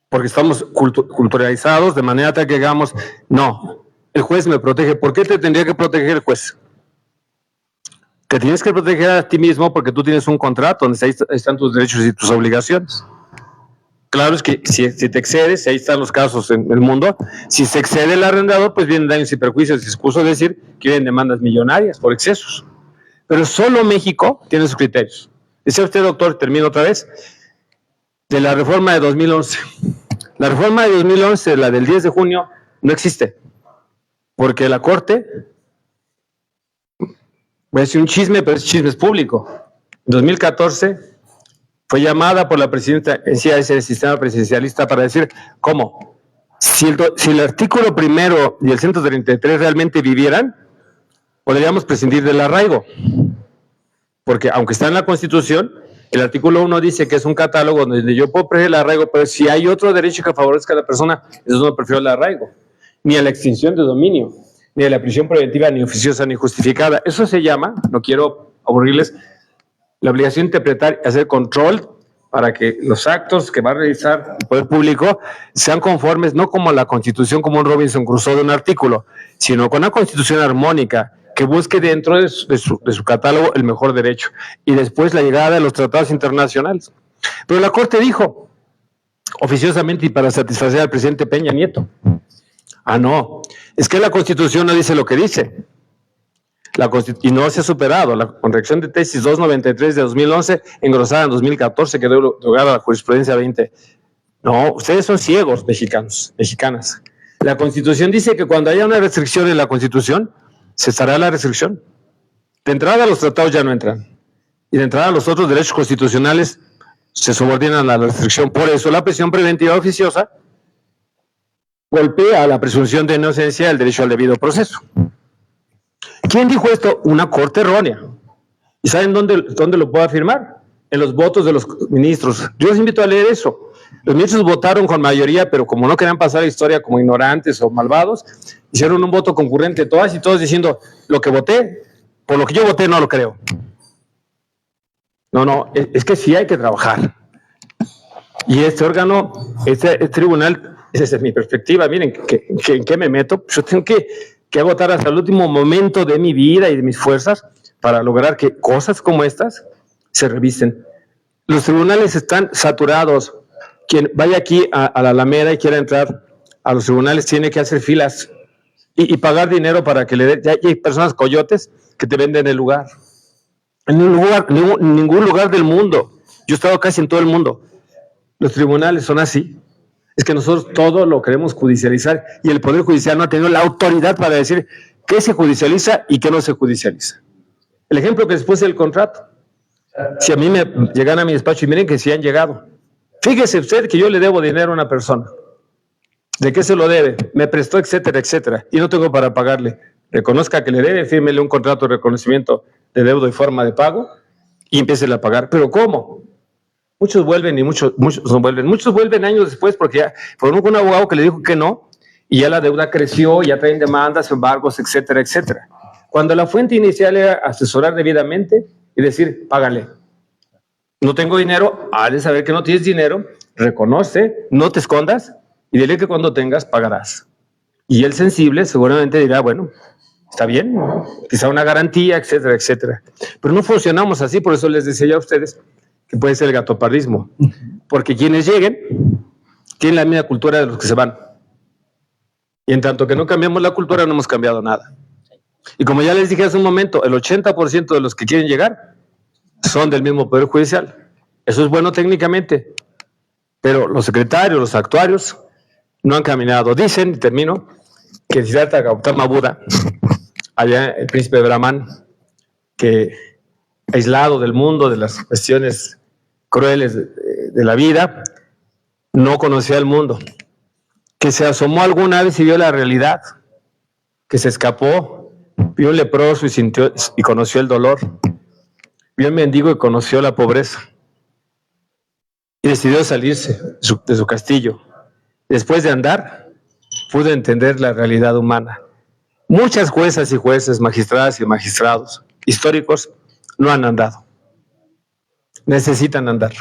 Porque estamos culturalizados de manera tal que digamos, no, el juez me protege. ¿Por qué te tendría que proteger el juez? Te tienes que proteger a ti mismo porque tú tienes un contrato donde ahí están tus derechos y tus obligaciones. Claro es que si te excedes, ahí están los casos en el mundo, si se excede el arrendador, pues vienen daños y perjuicios, es excuso decir que vienen demandas millonarias por excesos. Pero solo México tiene sus criterios. Dice usted, doctor, termino otra vez, de la reforma de 2011. La reforma de 2011, la del 10 de junio, no existe, porque la Corte, voy a decir un chisme, pero ese chisme es público. En 2014 fue llamada por la presidenta del sistema presidencialista para decir, ¿cómo? Si el artículo primero y el 133 realmente vivieran, podríamos prescindir del arraigo. Porque aunque está en la Constitución, el artículo 1 dice que es un catálogo donde yo puedo preferir el arraigo, pero si hay otro derecho que favorezca a la persona, eso no prefiero el arraigo. Ni a la extinción de dominio, ni a la prisión preventiva, ni oficiosa, ni justificada. Eso se llama, no quiero aburrirles, la obligación de interpretar y hacer control para que los actos que va a realizar el poder público sean conformes, no como la Constitución, como un Robinson Crusoe de un artículo, sino con una Constitución armónica que busque dentro de su catálogo el mejor derecho y después la llegada de los tratados internacionales. Pero la Corte dijo, oficiosamente y para satisfacer al presidente Peña Nieto, no, es que la Constitución no dice lo que dice. Y no se ha superado. La corrección de tesis 293 de 2011, engrosada en 2014, quedó derogada la jurisprudencia 20. No, ustedes son ciegos, mexicanas. La Constitución dice que cuando haya una restricción en la Constitución, cesará la restricción. De entrada, los tratados ya no entran. Y de entrada, los otros derechos constitucionales se subordinan a la restricción. Por eso, la prisión preventiva oficiosa golpea a la presunción de inocencia del derecho al debido proceso. ¿Quién dijo esto? Una corte errónea. ¿Y saben dónde lo puedo afirmar? En los votos de los ministros. Yo les invito a leer eso. Los ministros votaron con mayoría, pero como no querían pasar la historia como ignorantes o malvados, hicieron un voto concurrente, todas y todos diciendo, lo que voté, por lo que yo voté no lo creo. No, es que sí hay que trabajar. Y este órgano, este tribunal, esa es mi perspectiva, miren, ¿en qué me meto? Yo tengo que agotar hasta el último momento de mi vida y de mis fuerzas para lograr que cosas como estas se revisen. Los tribunales están saturados. Quien vaya aquí a la Alameda y quiera entrar a los tribunales tiene que hacer filas. y pagar dinero para que le den. Ya hay personas coyotes que te venden el lugar. En ningún lugar del mundo. Yo he estado casi en todo el mundo. Los tribunales son así. Es que nosotros todo lo queremos judicializar y el Poder Judicial no ha tenido la autoridad para decir qué se judicializa y qué no se judicializa. El ejemplo que después del contrato. Si a mí me llegan a mi despacho y miren que sí han llegado. Fíjese usted que yo le debo dinero a una persona. ¿De qué se lo debe? Me prestó, etcétera, etcétera. Y no tengo para pagarle. Reconozca que le debe, fírmele un contrato de reconocimiento de deuda y forma de pago y empiece a pagar. ¿Pero cómo? Muchos vuelven y muchos no vuelven. Muchos vuelven años después porque ya fueron con un abogado que le dijo que no y ya la deuda creció, ya traen demandas, embargos, etcétera, etcétera. Cuando la fuente inicial era asesorar debidamente y decir, págale. No tengo dinero, has de saber que no tienes dinero, reconoce, no te escondas y dile que cuando tengas pagarás. Y el sensible seguramente dirá, bueno, está bien, quizá una garantía, etcétera, etcétera. Pero no funcionamos así, por eso les decía ya a ustedes que puede ser el gatopardismo. Porque quienes lleguen tienen la misma cultura de los que se van. Y en tanto que no cambiamos la cultura, no hemos cambiado nada. Y como ya les dije hace un momento, el 80% de los que quieren llegar son del mismo Poder Judicial. Eso es bueno técnicamente, pero los secretarios, los actuarios, no han caminado. Dicen, y termino, que Siddhartha Gautama Buda, allá el príncipe Brahman, que aislado del mundo, de las cuestiones crueles de la vida, no conocía el mundo, que se asomó alguna vez y vio la realidad, que se escapó, vio un leproso y sintió y conoció el dolor, vio un mendigo y conoció la pobreza, y decidió salirse de su castillo. Después de andar, pudo entender la realidad humana. Muchas juezas y jueces, magistradas y magistrados históricos no han andado. Necesitan andar.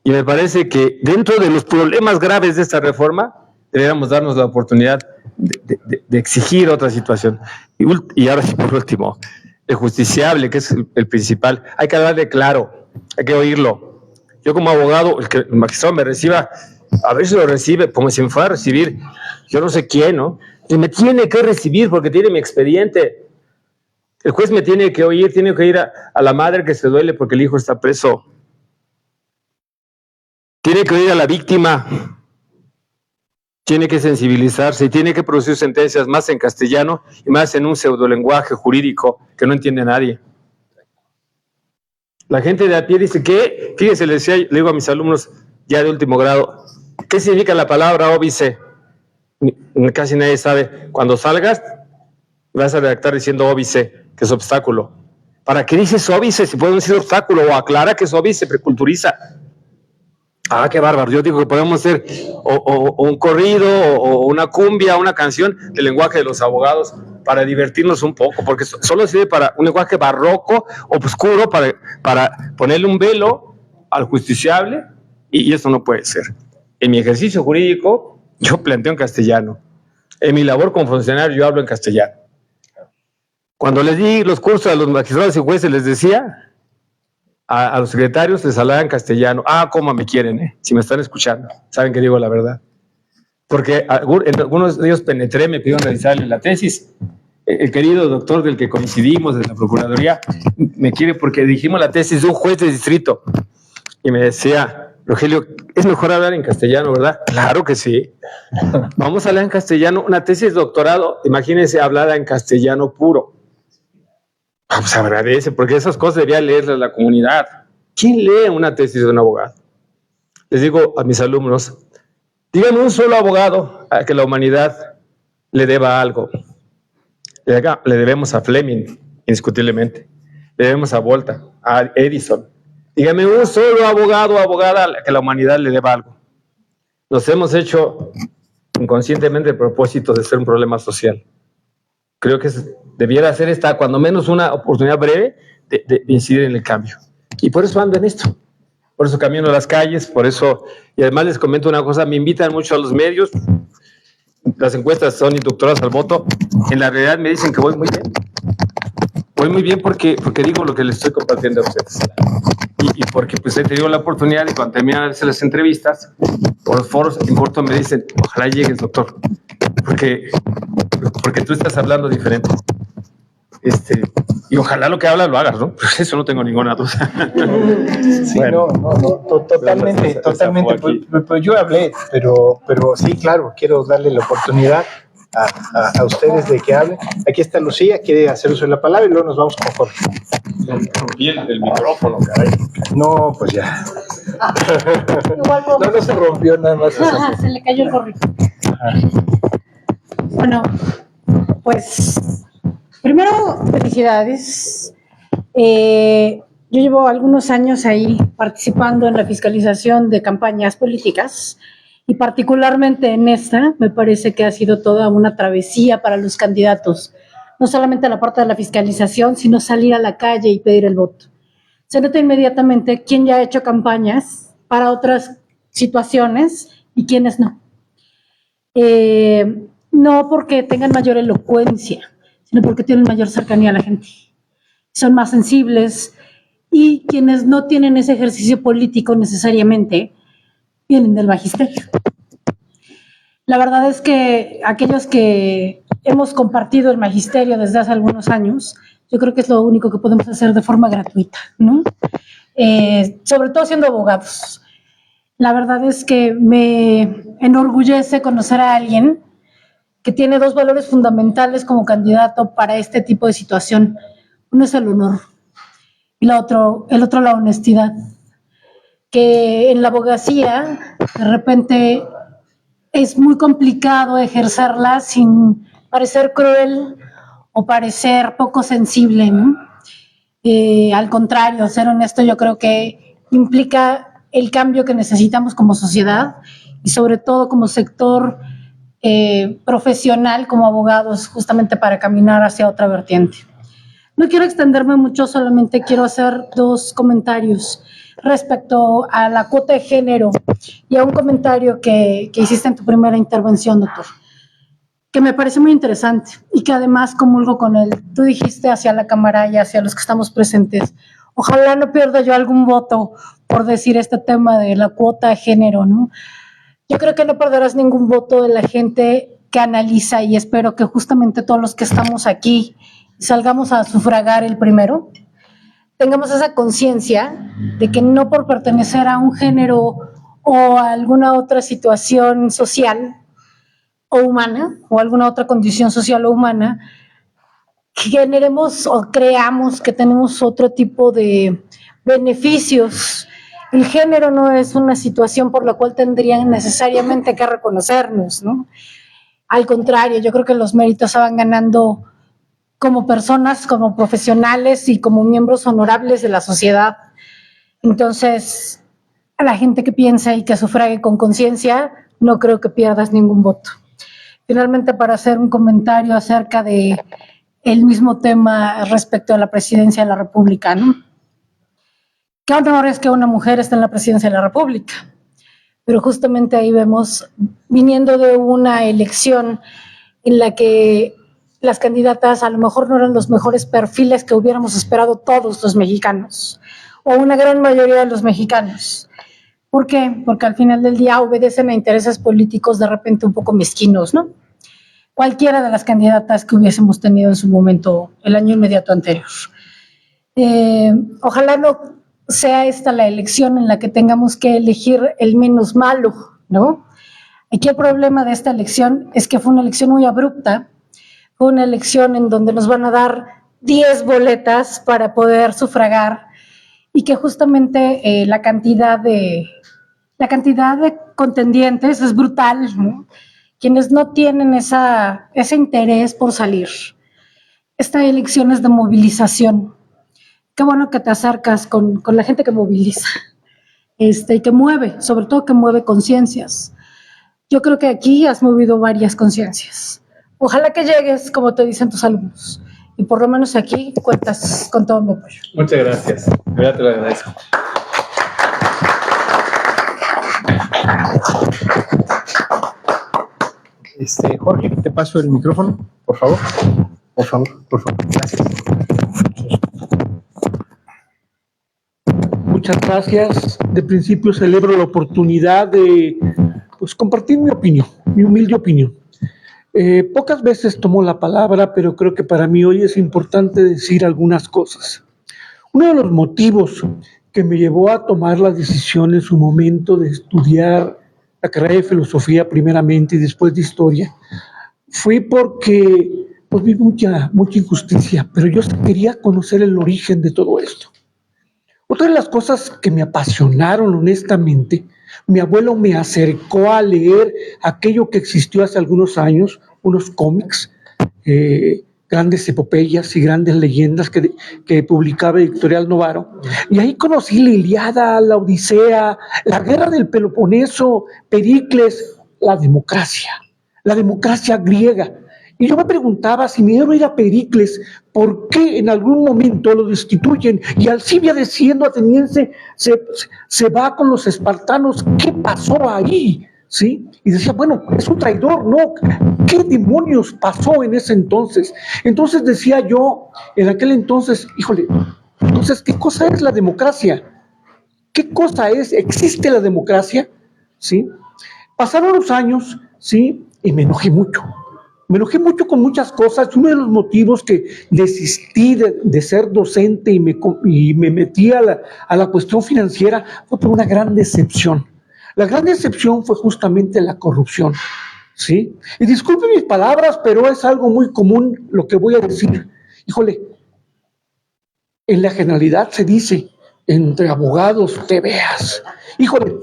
Y me parece que dentro de los problemas graves de esta reforma, deberíamos darnos la oportunidad de exigir otra situación. Y ahora sí, por último, el justiciable, que es el principal, hay que hablarle claro, hay que oírlo. Yo como abogado, el magistrado me reciba, a ver si lo recibe, como si me fuera a recibir, yo no sé quién, ¿no? Y me tiene que recibir porque tiene mi expediente. El juez me tiene que oír, tiene que oír a la madre que se duele porque el hijo está preso. Tiene que oír a la víctima. Tiene que sensibilizarse y tiene que producir sentencias más en castellano y más en un pseudolenguaje jurídico que no entiende nadie. La gente de a pie dice que, fíjense, le digo a mis alumnos ya de último grado, ¿qué significa la palabra óbice? Casi nadie sabe. Cuando salgas, vas a redactar diciendo óbice, que es obstáculo. ¿Para qué dices óbice si puede decir obstáculo? O aclara que es óbice, preculturiza. Ah, qué bárbaro. Yo digo que podemos hacer o un corrido o una cumbia, una canción del lenguaje de los abogados para divertirnos un poco, porque solo sirve para un lenguaje barroco, oscuro, para ponerle un velo al justiciable, y eso no puede ser. En mi ejercicio jurídico, yo planteo en castellano. En mi labor como funcionario, yo hablo en castellano. Cuando les di los cursos a los magistrados y jueces, les decía a los secretarios, les hablaba en castellano. Ah, cómo me quieren, si me están escuchando. Saben que digo la verdad. Porque en algunos de ellos penetré, me pidieron realizarle la tesis. El querido doctor del que coincidimos de la Procuraduría me quiere porque dijimos la tesis de un juez de distrito. Y me decía, Rogelio, es mejor hablar en castellano, ¿verdad? Claro que sí. Vamos a hablar en castellano. Una tesis de doctorado, imagínense hablada en castellano puro. Pues agradece, porque esas cosas debería leerlas la comunidad. ¿Quién lee una tesis de un abogado? Les digo a mis alumnos, díganme un solo abogado a que la humanidad le deba algo. Le debemos a Fleming, indiscutiblemente. Le debemos a Volta, a Edison. Díganme un solo abogado o abogada a la que la humanidad le deba algo. Nos hemos hecho inconscientemente el propósito de ser un problema social. Creo que debiera ser esta, cuando menos una oportunidad breve de incidir en el cambio. Y por eso ando en esto. Por eso camino a las calles, por eso, y además les comento una cosa, me invitan mucho a los medios, las encuestas son inductoras al voto, en la realidad me dicen que voy muy bien. Voy muy bien porque digo lo que les estoy compartiendo a ustedes. Y porque pues he tenido la oportunidad y cuando terminan de hacer las entrevistas, por los foros en corto me dicen, ojalá llegues, doctor, porque porque tú estás hablando diferente. Y ojalá lo que hablas lo hagas, ¿no? Pues eso no tengo ninguna duda. Sí, Bueno. totalmente. Pues yo hablé, pero sí, claro, quiero darle la oportunidad a ustedes de que hablen. Aquí está Lucía, quiere hacer uso de la palabra y luego nos vamos con Jorge. El micrófono, caray. No, pues ya. Igual No se rompió nada más. se le cayó el gorrito. Bueno, pues primero, felicidades. Yo llevo algunos años ahí participando en la fiscalización de campañas políticas y particularmente en esta me parece que ha sido toda una travesía para los candidatos, no solamente la parte de la fiscalización, sino salir a la calle y pedir el voto. Se nota inmediatamente quién ya ha hecho campañas para otras situaciones y quiénes no. No porque tengan mayor elocuencia, sino porque tienen mayor cercanía a la gente. Son más sensibles y quienes no tienen ese ejercicio político necesariamente vienen del magisterio. La verdad es que aquellos que hemos compartido el magisterio desde hace algunos años, yo creo que es lo único que podemos hacer de forma gratuita, ¿no? Sobre todo siendo abogados. La verdad es que me enorgullece conocer a alguien que tiene dos valores fundamentales como candidato para este tipo de situación. Uno es el honor y el otro la honestidad. Que en la abogacía de repente es muy complicado ejercerla sin parecer cruel o parecer poco sensible, ¿no? Al contrario, ser honesto yo creo que implica el cambio que necesitamos como sociedad y sobre todo como sector profesional, como abogados, justamente para caminar hacia otra vertiente. No quiero extenderme mucho, solamente quiero hacer dos comentarios respecto a la cuota de género y a un comentario que hiciste en tu primera intervención, doctor, que me parece muy interesante y que además comulgo con él. Tú dijiste hacia la Cámara y hacia los que estamos presentes, ojalá no pierda yo algún voto por decir este tema de la cuota de género, ¿no? Yo creo que no perderás ningún voto de la gente que analiza y espero que justamente todos los que estamos aquí salgamos a sufragar el primero, tengamos esa conciencia de que no por pertenecer a un género o a alguna otra situación social o humana o alguna otra condición social o humana, generemos o creamos que tenemos otro tipo de beneficios. El género no es una situación por la cual tendrían necesariamente que reconocernos, ¿no? Al contrario, yo creo que los méritos se van ganando como personas, como profesionales y como miembros honorables de la sociedad. Entonces, a la gente que piensa y que sufrague con conciencia, no creo que pierdas ningún voto. Finalmente, para hacer un comentario acerca de el mismo tema respecto a la presidencia de la República, ¿no? Qué honor es que una mujer esté en la presidencia de la República, pero justamente ahí vemos, viniendo de una elección en la que las candidatas a lo mejor no eran los mejores perfiles que hubiéramos esperado todos los mexicanos, o una gran mayoría de los mexicanos. ¿Por qué? Porque al final del día obedecen a intereses políticos de repente un poco mezquinos, ¿no? Cualquiera de las candidatas que hubiésemos tenido en su momento el año inmediato anterior. Ojalá no sea esta la elección en la que tengamos que elegir el menos malo, ¿no? Aquí el problema de esta elección es que fue una elección muy abrupta, fue una elección en donde nos van a dar 10 boletas para poder sufragar y que justamente la cantidad de contendientes es brutal, ¿no? Quienes no tienen ese interés por salir. Esta elección es de movilización. Qué bueno que te acercas con la gente que moviliza y que mueve, sobre todo que mueve conciencias. Yo creo que aquí has movido varias conciencias. Ojalá que llegues, como te dicen tus alumnos, y por lo menos aquí cuentas con todo mi apoyo. Muchas gracias. De verdad te lo agradezco. Jorge, te paso el micrófono, por favor. Por favor. Gracias. Muchas gracias. De principio celebro la oportunidad de compartir mi opinión, mi humilde opinión. Pocas veces tomo la palabra, pero creo que para mí hoy es importante decir algunas cosas. Uno de los motivos que me llevó a tomar la decisión en su momento de estudiar la carrera de filosofía primeramente y después de historia, fue porque pues, vi mucha injusticia, pero yo quería conocer el origen de todo esto. Otra de las cosas que me apasionaron honestamente, mi abuelo me acercó a leer aquello que existió hace algunos años, unos cómics, grandes epopeyas y grandes leyendas que publicaba Editorial Novaro. Y ahí conocí la Ilíada, la Odisea, la Guerra del Peloponeso, Pericles, la democracia griega. Y yo me preguntaba, si mi héroe era Pericles, ¿por qué en algún momento lo destituyen? Y Alcibia, siendo ateniense, se va con los espartanos. ¿Qué pasó ahí? ¿Sí? Y decía, bueno, es un traidor, ¿no? ¿Qué demonios pasó en ese entonces? Entonces decía yo, en aquel entonces, híjole, entonces, ¿qué cosa es la democracia? ¿Qué cosa es? ¿Existe la democracia? ¿Sí? Pasaron los años, ¿sí? Y me enojé mucho. Me enojé mucho con muchas cosas. Uno de los motivos que desistí de ser docente y me metí a la cuestión financiera fue por una gran decepción. La gran decepción fue justamente la corrupción, ¿sí? Y disculpen mis palabras, pero es algo muy común lo que voy a decir. Híjole, en la generalidad se dice, entre abogados te veas. Híjole,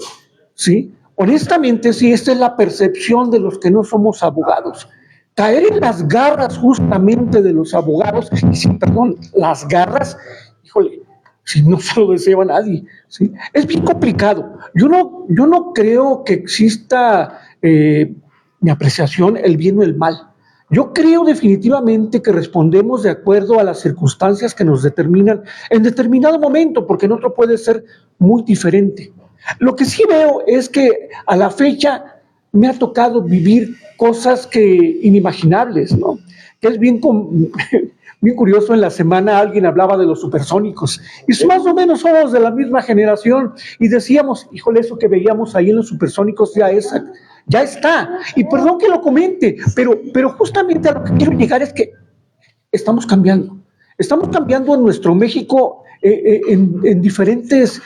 ¿sí? Honestamente, sí, esta es la percepción de los que no somos abogados. Caer en las garras justamente de los abogados, y sin perdón, las garras, híjole, si no se lo desea a nadie, ¿sí? Es bien complicado. Yo no creo que exista mi apreciación, el bien o el mal. Yo creo definitivamente que respondemos de acuerdo a las circunstancias que nos determinan en determinado momento, porque en otro puede ser muy diferente. Lo que sí veo es que a la fecha me ha tocado vivir cosas inimaginables, ¿no? Que es bien curioso. En la semana alguien hablaba de los supersónicos y más o menos somos de la misma generación y decíamos, híjole, eso que veíamos ahí en los supersónicos ya está. Y perdón que lo comente, pero justamente a lo que quiero llegar es que estamos cambiando en nuestro México en diferentes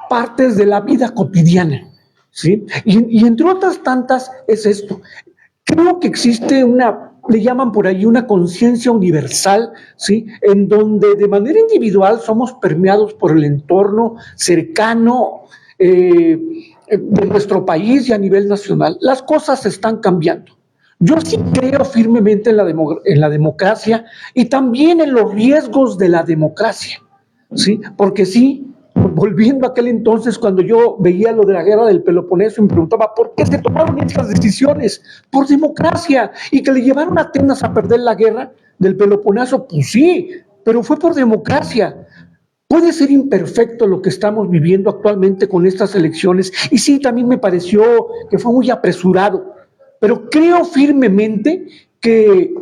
partes de la vida cotidiana, ¿sí? Y entre otras tantas es esto. Creo que existe le llaman por ahí una conciencia universal, ¿sí? En donde de manera individual somos permeados por el entorno cercano de nuestro país y a nivel nacional. Las cosas están cambiando. Yo sí creo firmemente en la democracia y también en los riesgos de la democracia, ¿sí? Porque sí, volviendo a aquel entonces, cuando yo veía lo de la Guerra del Peloponeso y me preguntaba ¿por qué se tomaron estas decisiones? Por democracia. Y que le llevaron a Atenas a perder la Guerra del Peloponeso, pues sí, pero fue por democracia. Puede ser imperfecto lo que estamos viviendo actualmente con estas elecciones, y sí, también me pareció que fue muy apresurado, pero creo firmemente que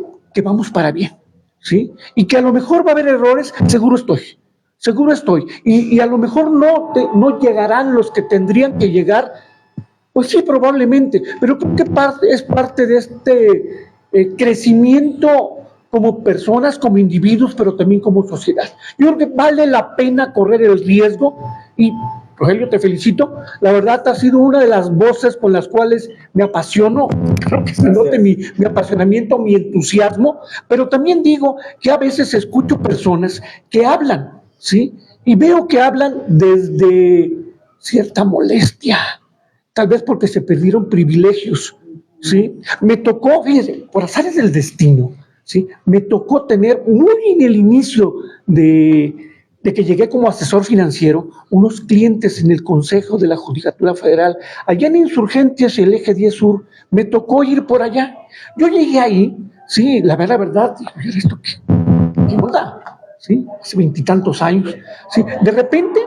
vamos para bien, ¿sí? Y que a lo mejor va a haber errores, seguro estoy, y a lo mejor no llegarán los que tendrían que llegar, pues sí, probablemente, pero creo que es parte de este crecimiento como personas, como individuos, pero también como sociedad. Yo creo que vale la pena correr el riesgo y, Rogelio, te felicito. La verdad, has sido una de las voces con las cuales me apasiono. Creo que se note mi apasionamiento, mi entusiasmo, pero también digo que a veces escucho personas que hablan, ¿sí? Y veo que hablan desde cierta molestia, tal vez porque se perdieron privilegios, ¿sí? Me tocó, fíjense, por azares del destino, ¿sí? Me tocó tener muy en el inicio de que llegué como asesor financiero, unos clientes en el Consejo de la Judicatura Federal, allá en Insurgentes y el Eje 10 Sur, me tocó ir por allá. Yo llegué ahí, sí, la verdad, ¿esto qué onda? ¿Sí? Hace 20 y tantos años, ¿sí? De repente,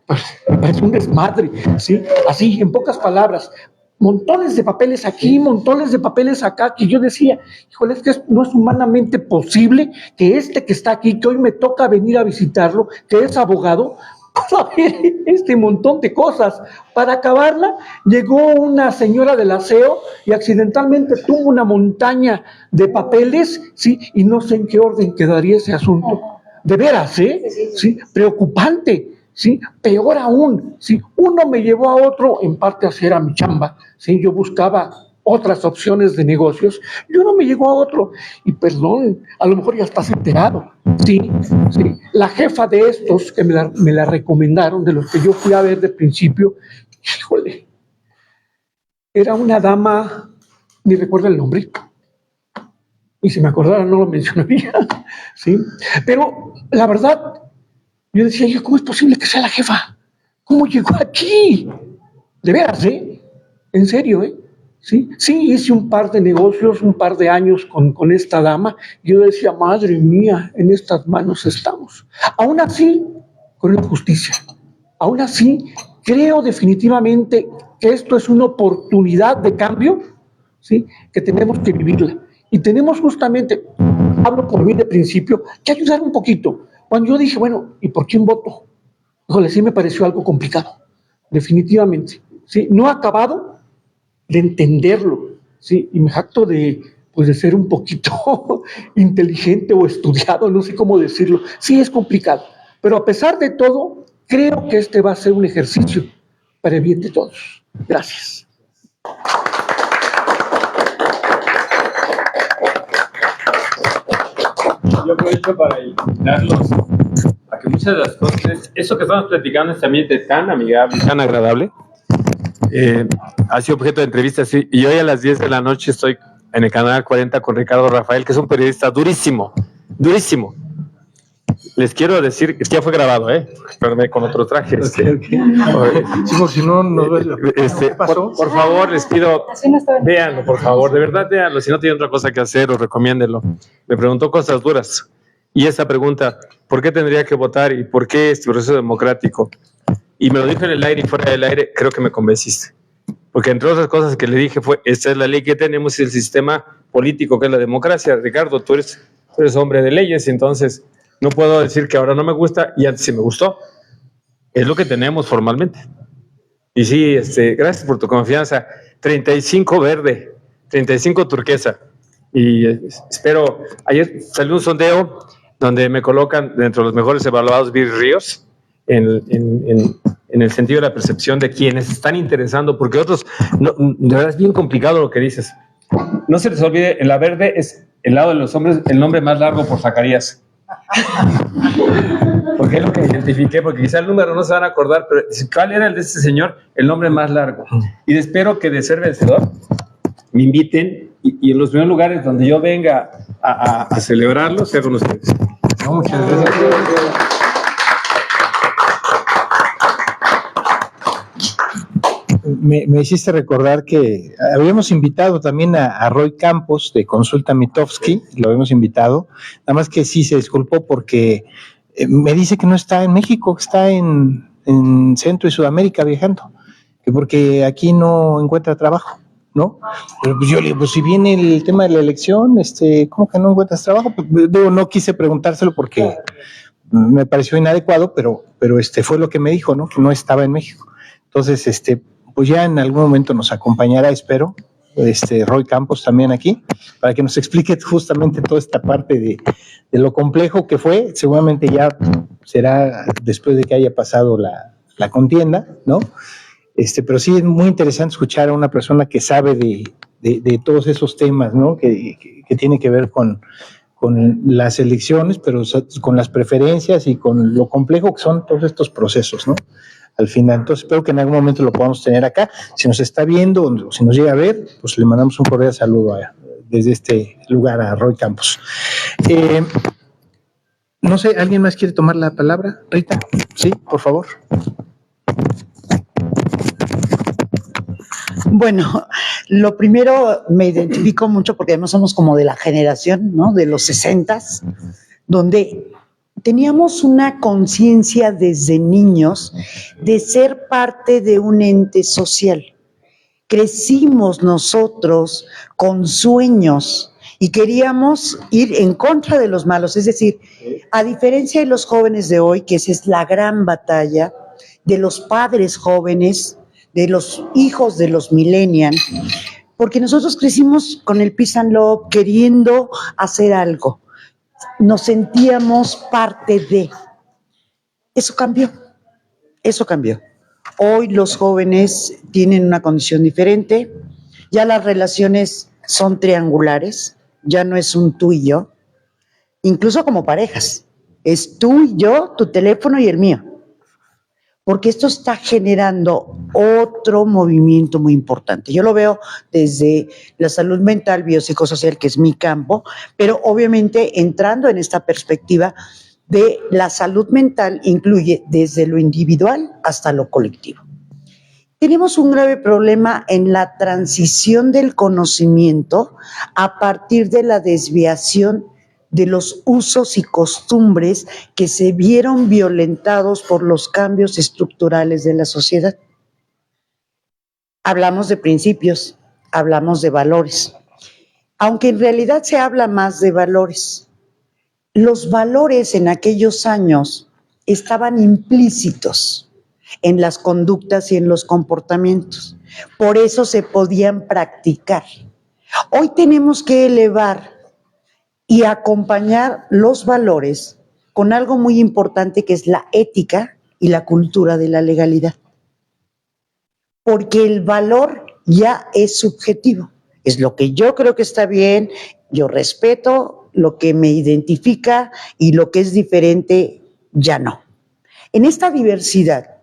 pues, me parece un desmadre, ¿sí? Así, en pocas palabras, montones de papeles aquí, montones de papeles acá, que yo decía, híjole, es que no es humanamente posible que que está aquí, que hoy me toca venir a visitarlo, que es abogado, pudo haber este montón de cosas. Para acabarla, llegó una señora del aseo y accidentalmente tuvo una montaña de papeles, ¿sí? Y no sé en qué orden quedaría ese asunto. De veras, ¿eh? Sí, preocupante, ¿sí? Peor aún, ¿sí? Uno me llevó a otro, en parte a hacer a mi chamba, ¿sí? Yo buscaba otras opciones de negocios, y uno me llegó a otro, y perdón, a lo mejor ya estás enterado, ¿sí? Sí. La jefa de estos, que me la recomendaron, de los que yo fui a ver de principio, híjole, era una dama, ni recuerdo el nombre, y si me acordara no lo mencionaría, ¿sí? Pero la verdad, yo decía, yo, ¿cómo es posible que sea la jefa? ¿Cómo llegó aquí? De veras, ¿eh? En serio, ¿eh? Sí, hice un par de negocios, un par de años con esta dama. Yo decía, madre mía, en estas manos estamos. Aún así, con la justicia, aún así, creo definitivamente que esto es una oportunidad de cambio, ¿sí? Que tenemos que vivirla. Y tenemos justamente, hablo por mí de principio, que ayudar un poquito. Cuando yo dije, bueno, ¿y por quién voto? Híjole, sí me pareció algo complicado, definitivamente. ¿Sí? No he acabado de entenderlo, ¿sí? Y me jacto de ser un poquito inteligente o estudiado, no sé cómo decirlo. Sí, es complicado, pero a pesar de todo, creo que este va a ser un ejercicio para el bien de todos. Gracias. Yo aprovecho para invitarlos a que muchas de las cosas, eso que estamos platicando en este ambiente tan amigable, tan agradable, ha sido objeto de entrevistas, y hoy a las 10 de la noche estoy en el canal 40 con Ricardo Rafael, que es un periodista durísimo, durísimo. Les quiero decir, es que ya fue grabado, espérame con otro traje. Si no, por favor, les pido, véanlo, por favor, de verdad véanlo, si no tienen otra cosa que hacer, o recomiéndenlo. Me preguntó cosas duras, y esa pregunta, ¿por qué tendría que votar y por qué este proceso democrático? Y me lo dijo en el aire y fuera del aire, creo que me convenciste. Porque entre otras cosas que le dije fue, esta es la ley que tenemos y el sistema político que es la democracia. Ricardo, tú eres hombre de leyes, entonces no puedo decir que ahora no me gusta y antes sí me gustó. Es lo que tenemos formalmente. Y sí, gracias por tu confianza. 35 verde, 35 turquesa. Y espero, ayer salió un sondeo donde me colocan dentro de los mejores evaluados Viri Ríos, en el sentido de la percepción de quienes están interesando, porque otros, no, de verdad es bien complicado lo que dices. No se les olvide, en la verde es el lado de los hombres, el nombre más largo por Zacarías. Porque es lo que identifiqué, porque quizá el número no se van a acordar, pero ¿cuál era el de este señor? El nombre más largo. Y espero que de ser vencedor me inviten y en los primeros lugares donde yo venga a celebrarlo sea con ustedes. No, muchas gracias. Me hiciste recordar que habíamos invitado también a Roy Campos de Consulta Mitofsky, lo habíamos invitado, nada más que sí se disculpó porque me dice que no está en México, que está en Centro y Sudamérica viajando, que porque aquí no encuentra trabajo, ¿no? Pero pues yo le digo, pues si viene el tema de la elección, ¿cómo que no encuentras trabajo? Pues, digo, no quise preguntárselo porque me pareció inadecuado, pero fue lo que me dijo, ¿no? Que no estaba en México. Entonces, pues ya en algún momento nos acompañará, espero, Roy Campos también aquí, para que nos explique justamente toda esta parte de lo complejo que fue. Seguramente ya será después de que haya pasado la contienda, ¿no? Pero sí es muy interesante escuchar a una persona que sabe de todos esos temas, ¿no? Que tiene que ver con las elecciones, pero con las preferencias y con lo complejo que son todos estos procesos, ¿no? Al final. Entonces espero que en algún momento lo podamos tener acá. Si nos está viendo o si nos llega a ver, pues le mandamos un cordial saludo desde este lugar a Roy Campos. No sé, ¿alguien más quiere tomar la palabra? Rita, sí, por favor. Bueno, lo primero, me identifico mucho porque además somos como de la generación, ¿no? De los 60s, donde teníamos una conciencia desde niños de ser parte de un ente social. Crecimos nosotros con sueños y queríamos ir en contra de los malos, es decir, a diferencia de los jóvenes de hoy, que esa es la gran batalla, de los padres jóvenes, de los hijos de los millennials, porque nosotros crecimos con el Peace and Love queriendo hacer algo, nos sentíamos parte de. Eso cambió, eso cambió. Hoy los jóvenes tienen una condición diferente, ya las relaciones son triangulares, ya no es un tú y yo, incluso como parejas, es tú y yo, tu teléfono y el mío, porque esto está generando otro movimiento muy importante. Yo lo veo desde la salud mental, biopsicosocial, que es mi campo, pero obviamente entrando en esta perspectiva de la salud mental incluye desde lo individual hasta lo colectivo. Tenemos un grave problema en la transición del conocimiento a partir de la desviación de los usos y costumbres que se vieron violentados por los cambios estructurales de la sociedad. Hablamos de principios, hablamos de valores, aunque en realidad se habla más de valores. Los valores en aquellos años estaban implícitos en las conductas y en los comportamientos. Por eso se podían practicar. Hoy tenemos que elevar y acompañar los valores con algo muy importante que es la ética y la cultura de la legalidad. Porque el valor ya es subjetivo. Es lo que yo creo que está bien, yo respeto lo que me identifica y lo que es diferente ya no. En esta diversidad,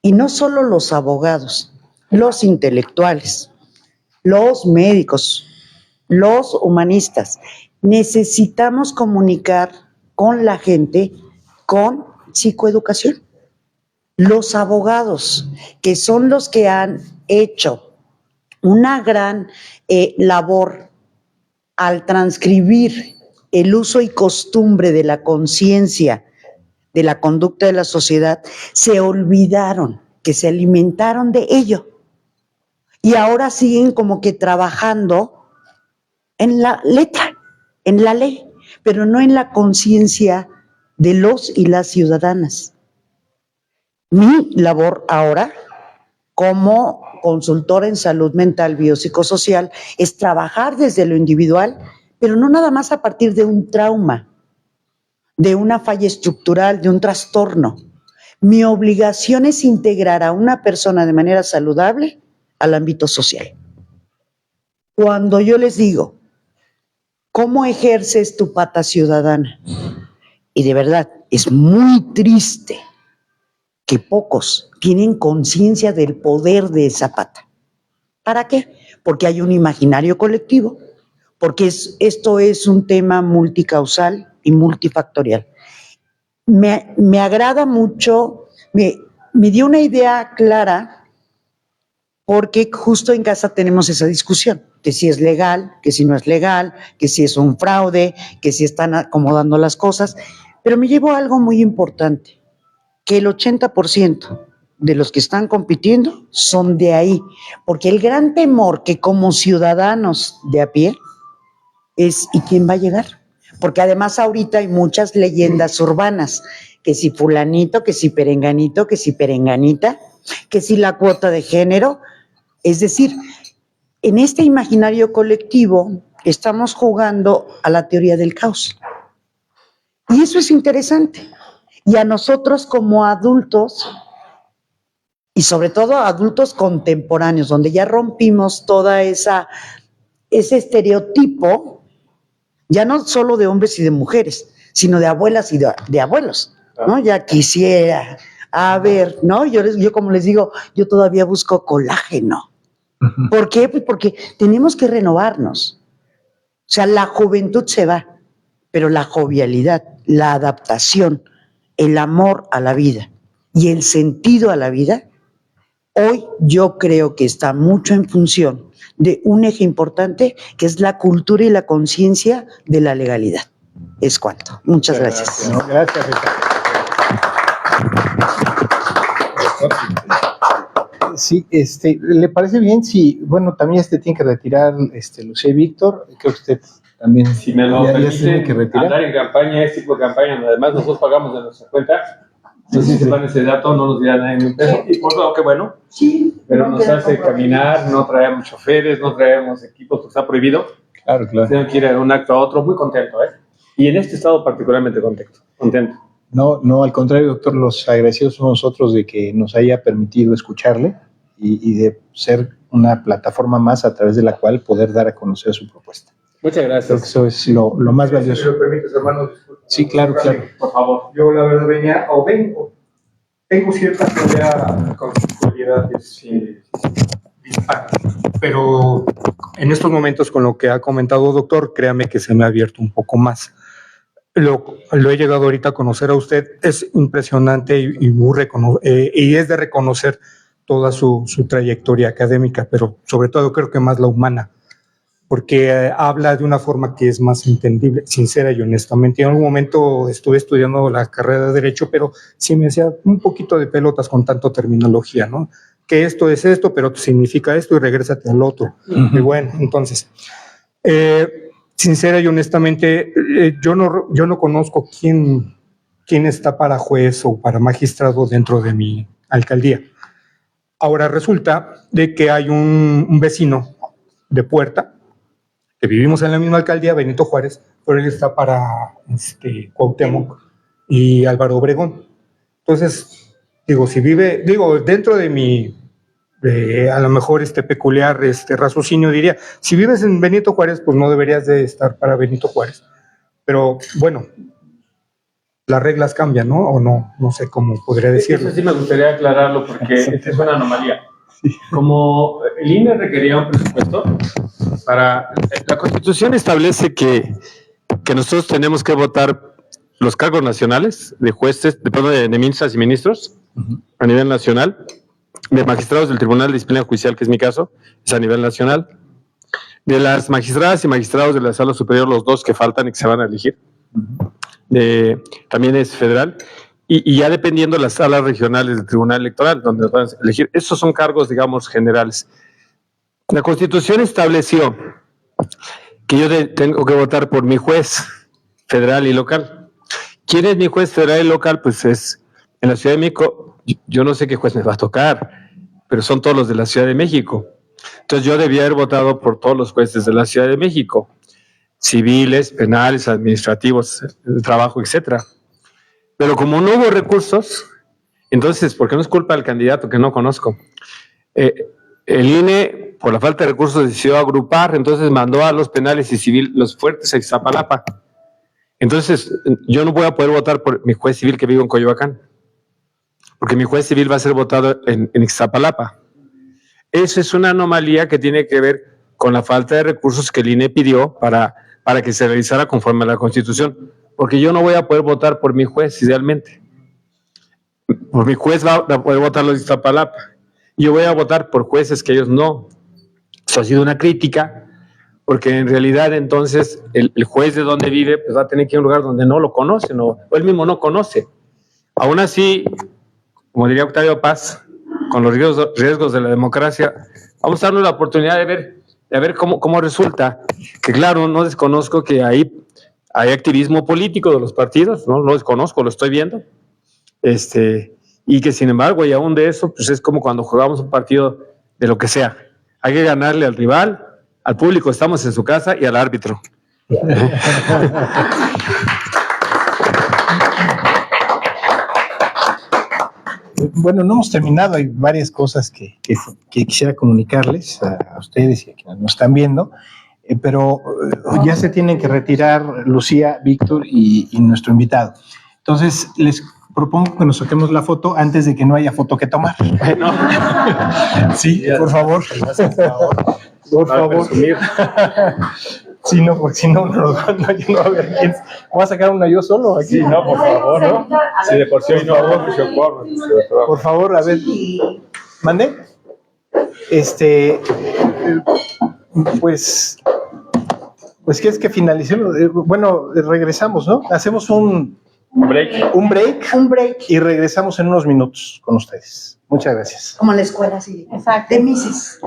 y no solo los abogados, los intelectuales, los médicos, los humanistas, necesitamos comunicar con la gente con psicoeducación. Los abogados, que son los que han hecho una gran labor al transcribir el uso y costumbre de la conciencia, de la conducta de la sociedad, se olvidaron que se alimentaron de ello. Y ahora siguen como que trabajando en la letra, en la ley, pero no en la conciencia de los y las ciudadanas. Mi labor ahora, como consultora en salud mental biopsicosocial, es trabajar desde lo individual, pero no nada más a partir de un trauma, de una falla estructural, de un trastorno. Mi obligación es integrar a una persona de manera saludable al ámbito social. Cuando yo les digo, ¿cómo ejerces tu pata ciudadana? Y de verdad, es muy triste que pocos tienen conciencia del poder de esa pata. ¿Para qué? Porque hay un imaginario colectivo, porque esto es un tema multicausal y multifactorial. Me agrada mucho, me dio una idea clara, porque justo en casa tenemos esa discusión, que si es legal, que si no es legal, que si es un fraude, que si están acomodando las cosas, pero me llevó a algo muy importante, que el 80% de los que están compitiendo son de ahí, porque el gran temor que como ciudadanos de a pie es ¿y quién va a llegar? Porque además ahorita hay muchas leyendas urbanas, que si fulanito, que si perenganito, que si perenganita, que si la cuota de género, es decir, en este imaginario colectivo estamos jugando a la teoría del caos. Y eso es interesante. Y a nosotros como adultos, y sobre todo adultos contemporáneos, donde ya rompimos toda ese estereotipo, ya no solo de hombres y de mujeres, sino de abuelas y de abuelos, ¿no? Ya quisiera, a ver, ¿no? Yo como les digo, yo todavía busco colágeno. ¿Por qué? Pues porque tenemos que renovarnos. O sea, la juventud se va, pero la jovialidad, la adaptación, el amor a la vida y el sentido a la vida, hoy yo creo que está mucho en función de un eje importante que es la cultura y la conciencia de la legalidad. Es cuanto. Muchas gracias. Gracias, Rita. Sí, ¿le parece bien si, bueno, también tiene que retirar, Lucía y Víctor? Creo que usted también Si me lo ya se tiene que permiten, retirar. andar en campaña, este tipo de campaña, además nosotros pagamos de nuestra cuenta, entonces si se van ese dato no nos dirá nadie ni un peso, y por lo que bueno, pero nos hace caminar, no traemos choferes, no traemos equipos, porque está prohibido. Claro, claro. Tengo que ir de un acto a otro, muy contento, y en este estado particularmente contento. No, no, al contrario, doctor, los agradecidos somos nosotros de que nos haya permitido escucharle y de ser una plataforma más a través de la cual poder dar a conocer su propuesta. Muchas Creo que gracias. eso es lo más valioso. Si me lo permites, hermano, disculpa. Sí, claro, claro. Por favor. Yo la verdad tengo cierta pelea con sus cualidades dispares, pero en estos momentos con lo que ha comentado doctor, créame que se me ha abierto un poco más. Lo he llegado ahorita a conocer a usted, es impresionante y es de reconocer toda su trayectoria académica, pero sobre todo creo que más la humana, porque habla de una forma que es más entendible, sincera y honestamente. En algún momento estuve estudiando la carrera de Derecho, pero sí me hacía un poquito de pelotas con tanto terminología, ¿no? Que esto es esto, pero significa esto y regrésate al otro. Y bueno, entonces, sincera y honestamente, yo no conozco quién está para juez o para magistrado dentro de mi alcaldía. Ahora resulta de que hay un vecino de Puerta, que vivimos en la misma alcaldía, Benito Juárez, pero él está para Cuauhtémoc y Álvaro Obregón. Entonces, si vive, dentro de mi, a lo mejor peculiar raciocinio diría, si vives en Benito Juárez, pues no deberías de estar para Benito Juárez. Pero bueno, las reglas cambian, ¿no? O no sé cómo podría decirlo. Eso sí me gustaría aclararlo porque esta es una anomalía. Como el INE requería un presupuesto para... La Constitución establece que nosotros tenemos que votar los cargos nacionales de jueces, de ministras y ministros a nivel nacional, de magistrados del Tribunal de Disciplina Judicial, que es mi caso, es a nivel nacional, de las magistradas y magistrados de la Sala Superior, los dos que faltan y que se van a elegir, también es federal, y ya dependiendo de las salas regionales del Tribunal Electoral, donde nos van a elegir, esos son cargos, digamos, generales. La Constitución estableció que yo tengo que votar por mi juez federal y local. ¿Quién es mi juez federal y local? Pues es en la Ciudad de México. Yo no sé qué juez me va a tocar, pero son todos los de la Ciudad de México. Entonces yo debía haber votado por todos los jueces de la Ciudad de México, civiles, penales, administrativos, de trabajo, etcétera. Pero como no hubo recursos, entonces, porque no es culpa del candidato que no conozco, el INE, por la falta de recursos, decidió agrupar, entonces mandó a los penales y civiles, los fuertes a Iztapalapa. Entonces, yo no voy a poder votar por mi juez civil que vive en Coyoacán, porque mi juez civil va a ser votado en Iztapalapa. Eso es una anomalía que tiene que ver con la falta de recursos que el INE pidió para que se realizara conforme a la Constitución, porque yo no voy a poder votar por mi juez idealmente. Por mi juez va a poder votar los de Iztapalapa. Yo voy a votar por jueces que ellos no. Eso ha sido una crítica, porque en realidad entonces el juez de donde vive pues va a tener que ir a un lugar donde no lo conocen o él mismo no conoce. Aún así, como diría Octavio Paz, con los riesgos de la democracia, vamos a darnos la oportunidad de ver cómo resulta. Que claro, no desconozco que hay activismo político de los partidos, no lo desconozco, lo estoy viendo. Y que sin embargo, y aún de eso, pues es como cuando jugamos un partido de lo que sea. Hay que ganarle al rival, al público, estamos en su casa, y al árbitro. Bueno, no hemos terminado, hay varias cosas que quisiera comunicarles a ustedes y a quienes nos están viendo, pero ya se tienen que retirar Lucía, Víctor y nuestro invitado. Entonces, les propongo que nos saquemos la foto antes de que no haya foto que tomar. No. Sí, por favor. Por favor. Sí, no, porque si no, no va a haber quién. ¿Voy a sacar una yo solo aquí? Sí, no, por favor, ¿no? Si de por sí hoy no hago mucho cuadro. Por favor, a ver. ¿Mande? Pues ¿quieres que finalicemos? Bueno, regresamos, ¿no? Hacemos un Break. Un break Un break, y regresamos en unos minutos con ustedes. Muchas gracias. como en la escuela, sí. Exacto. De Mises.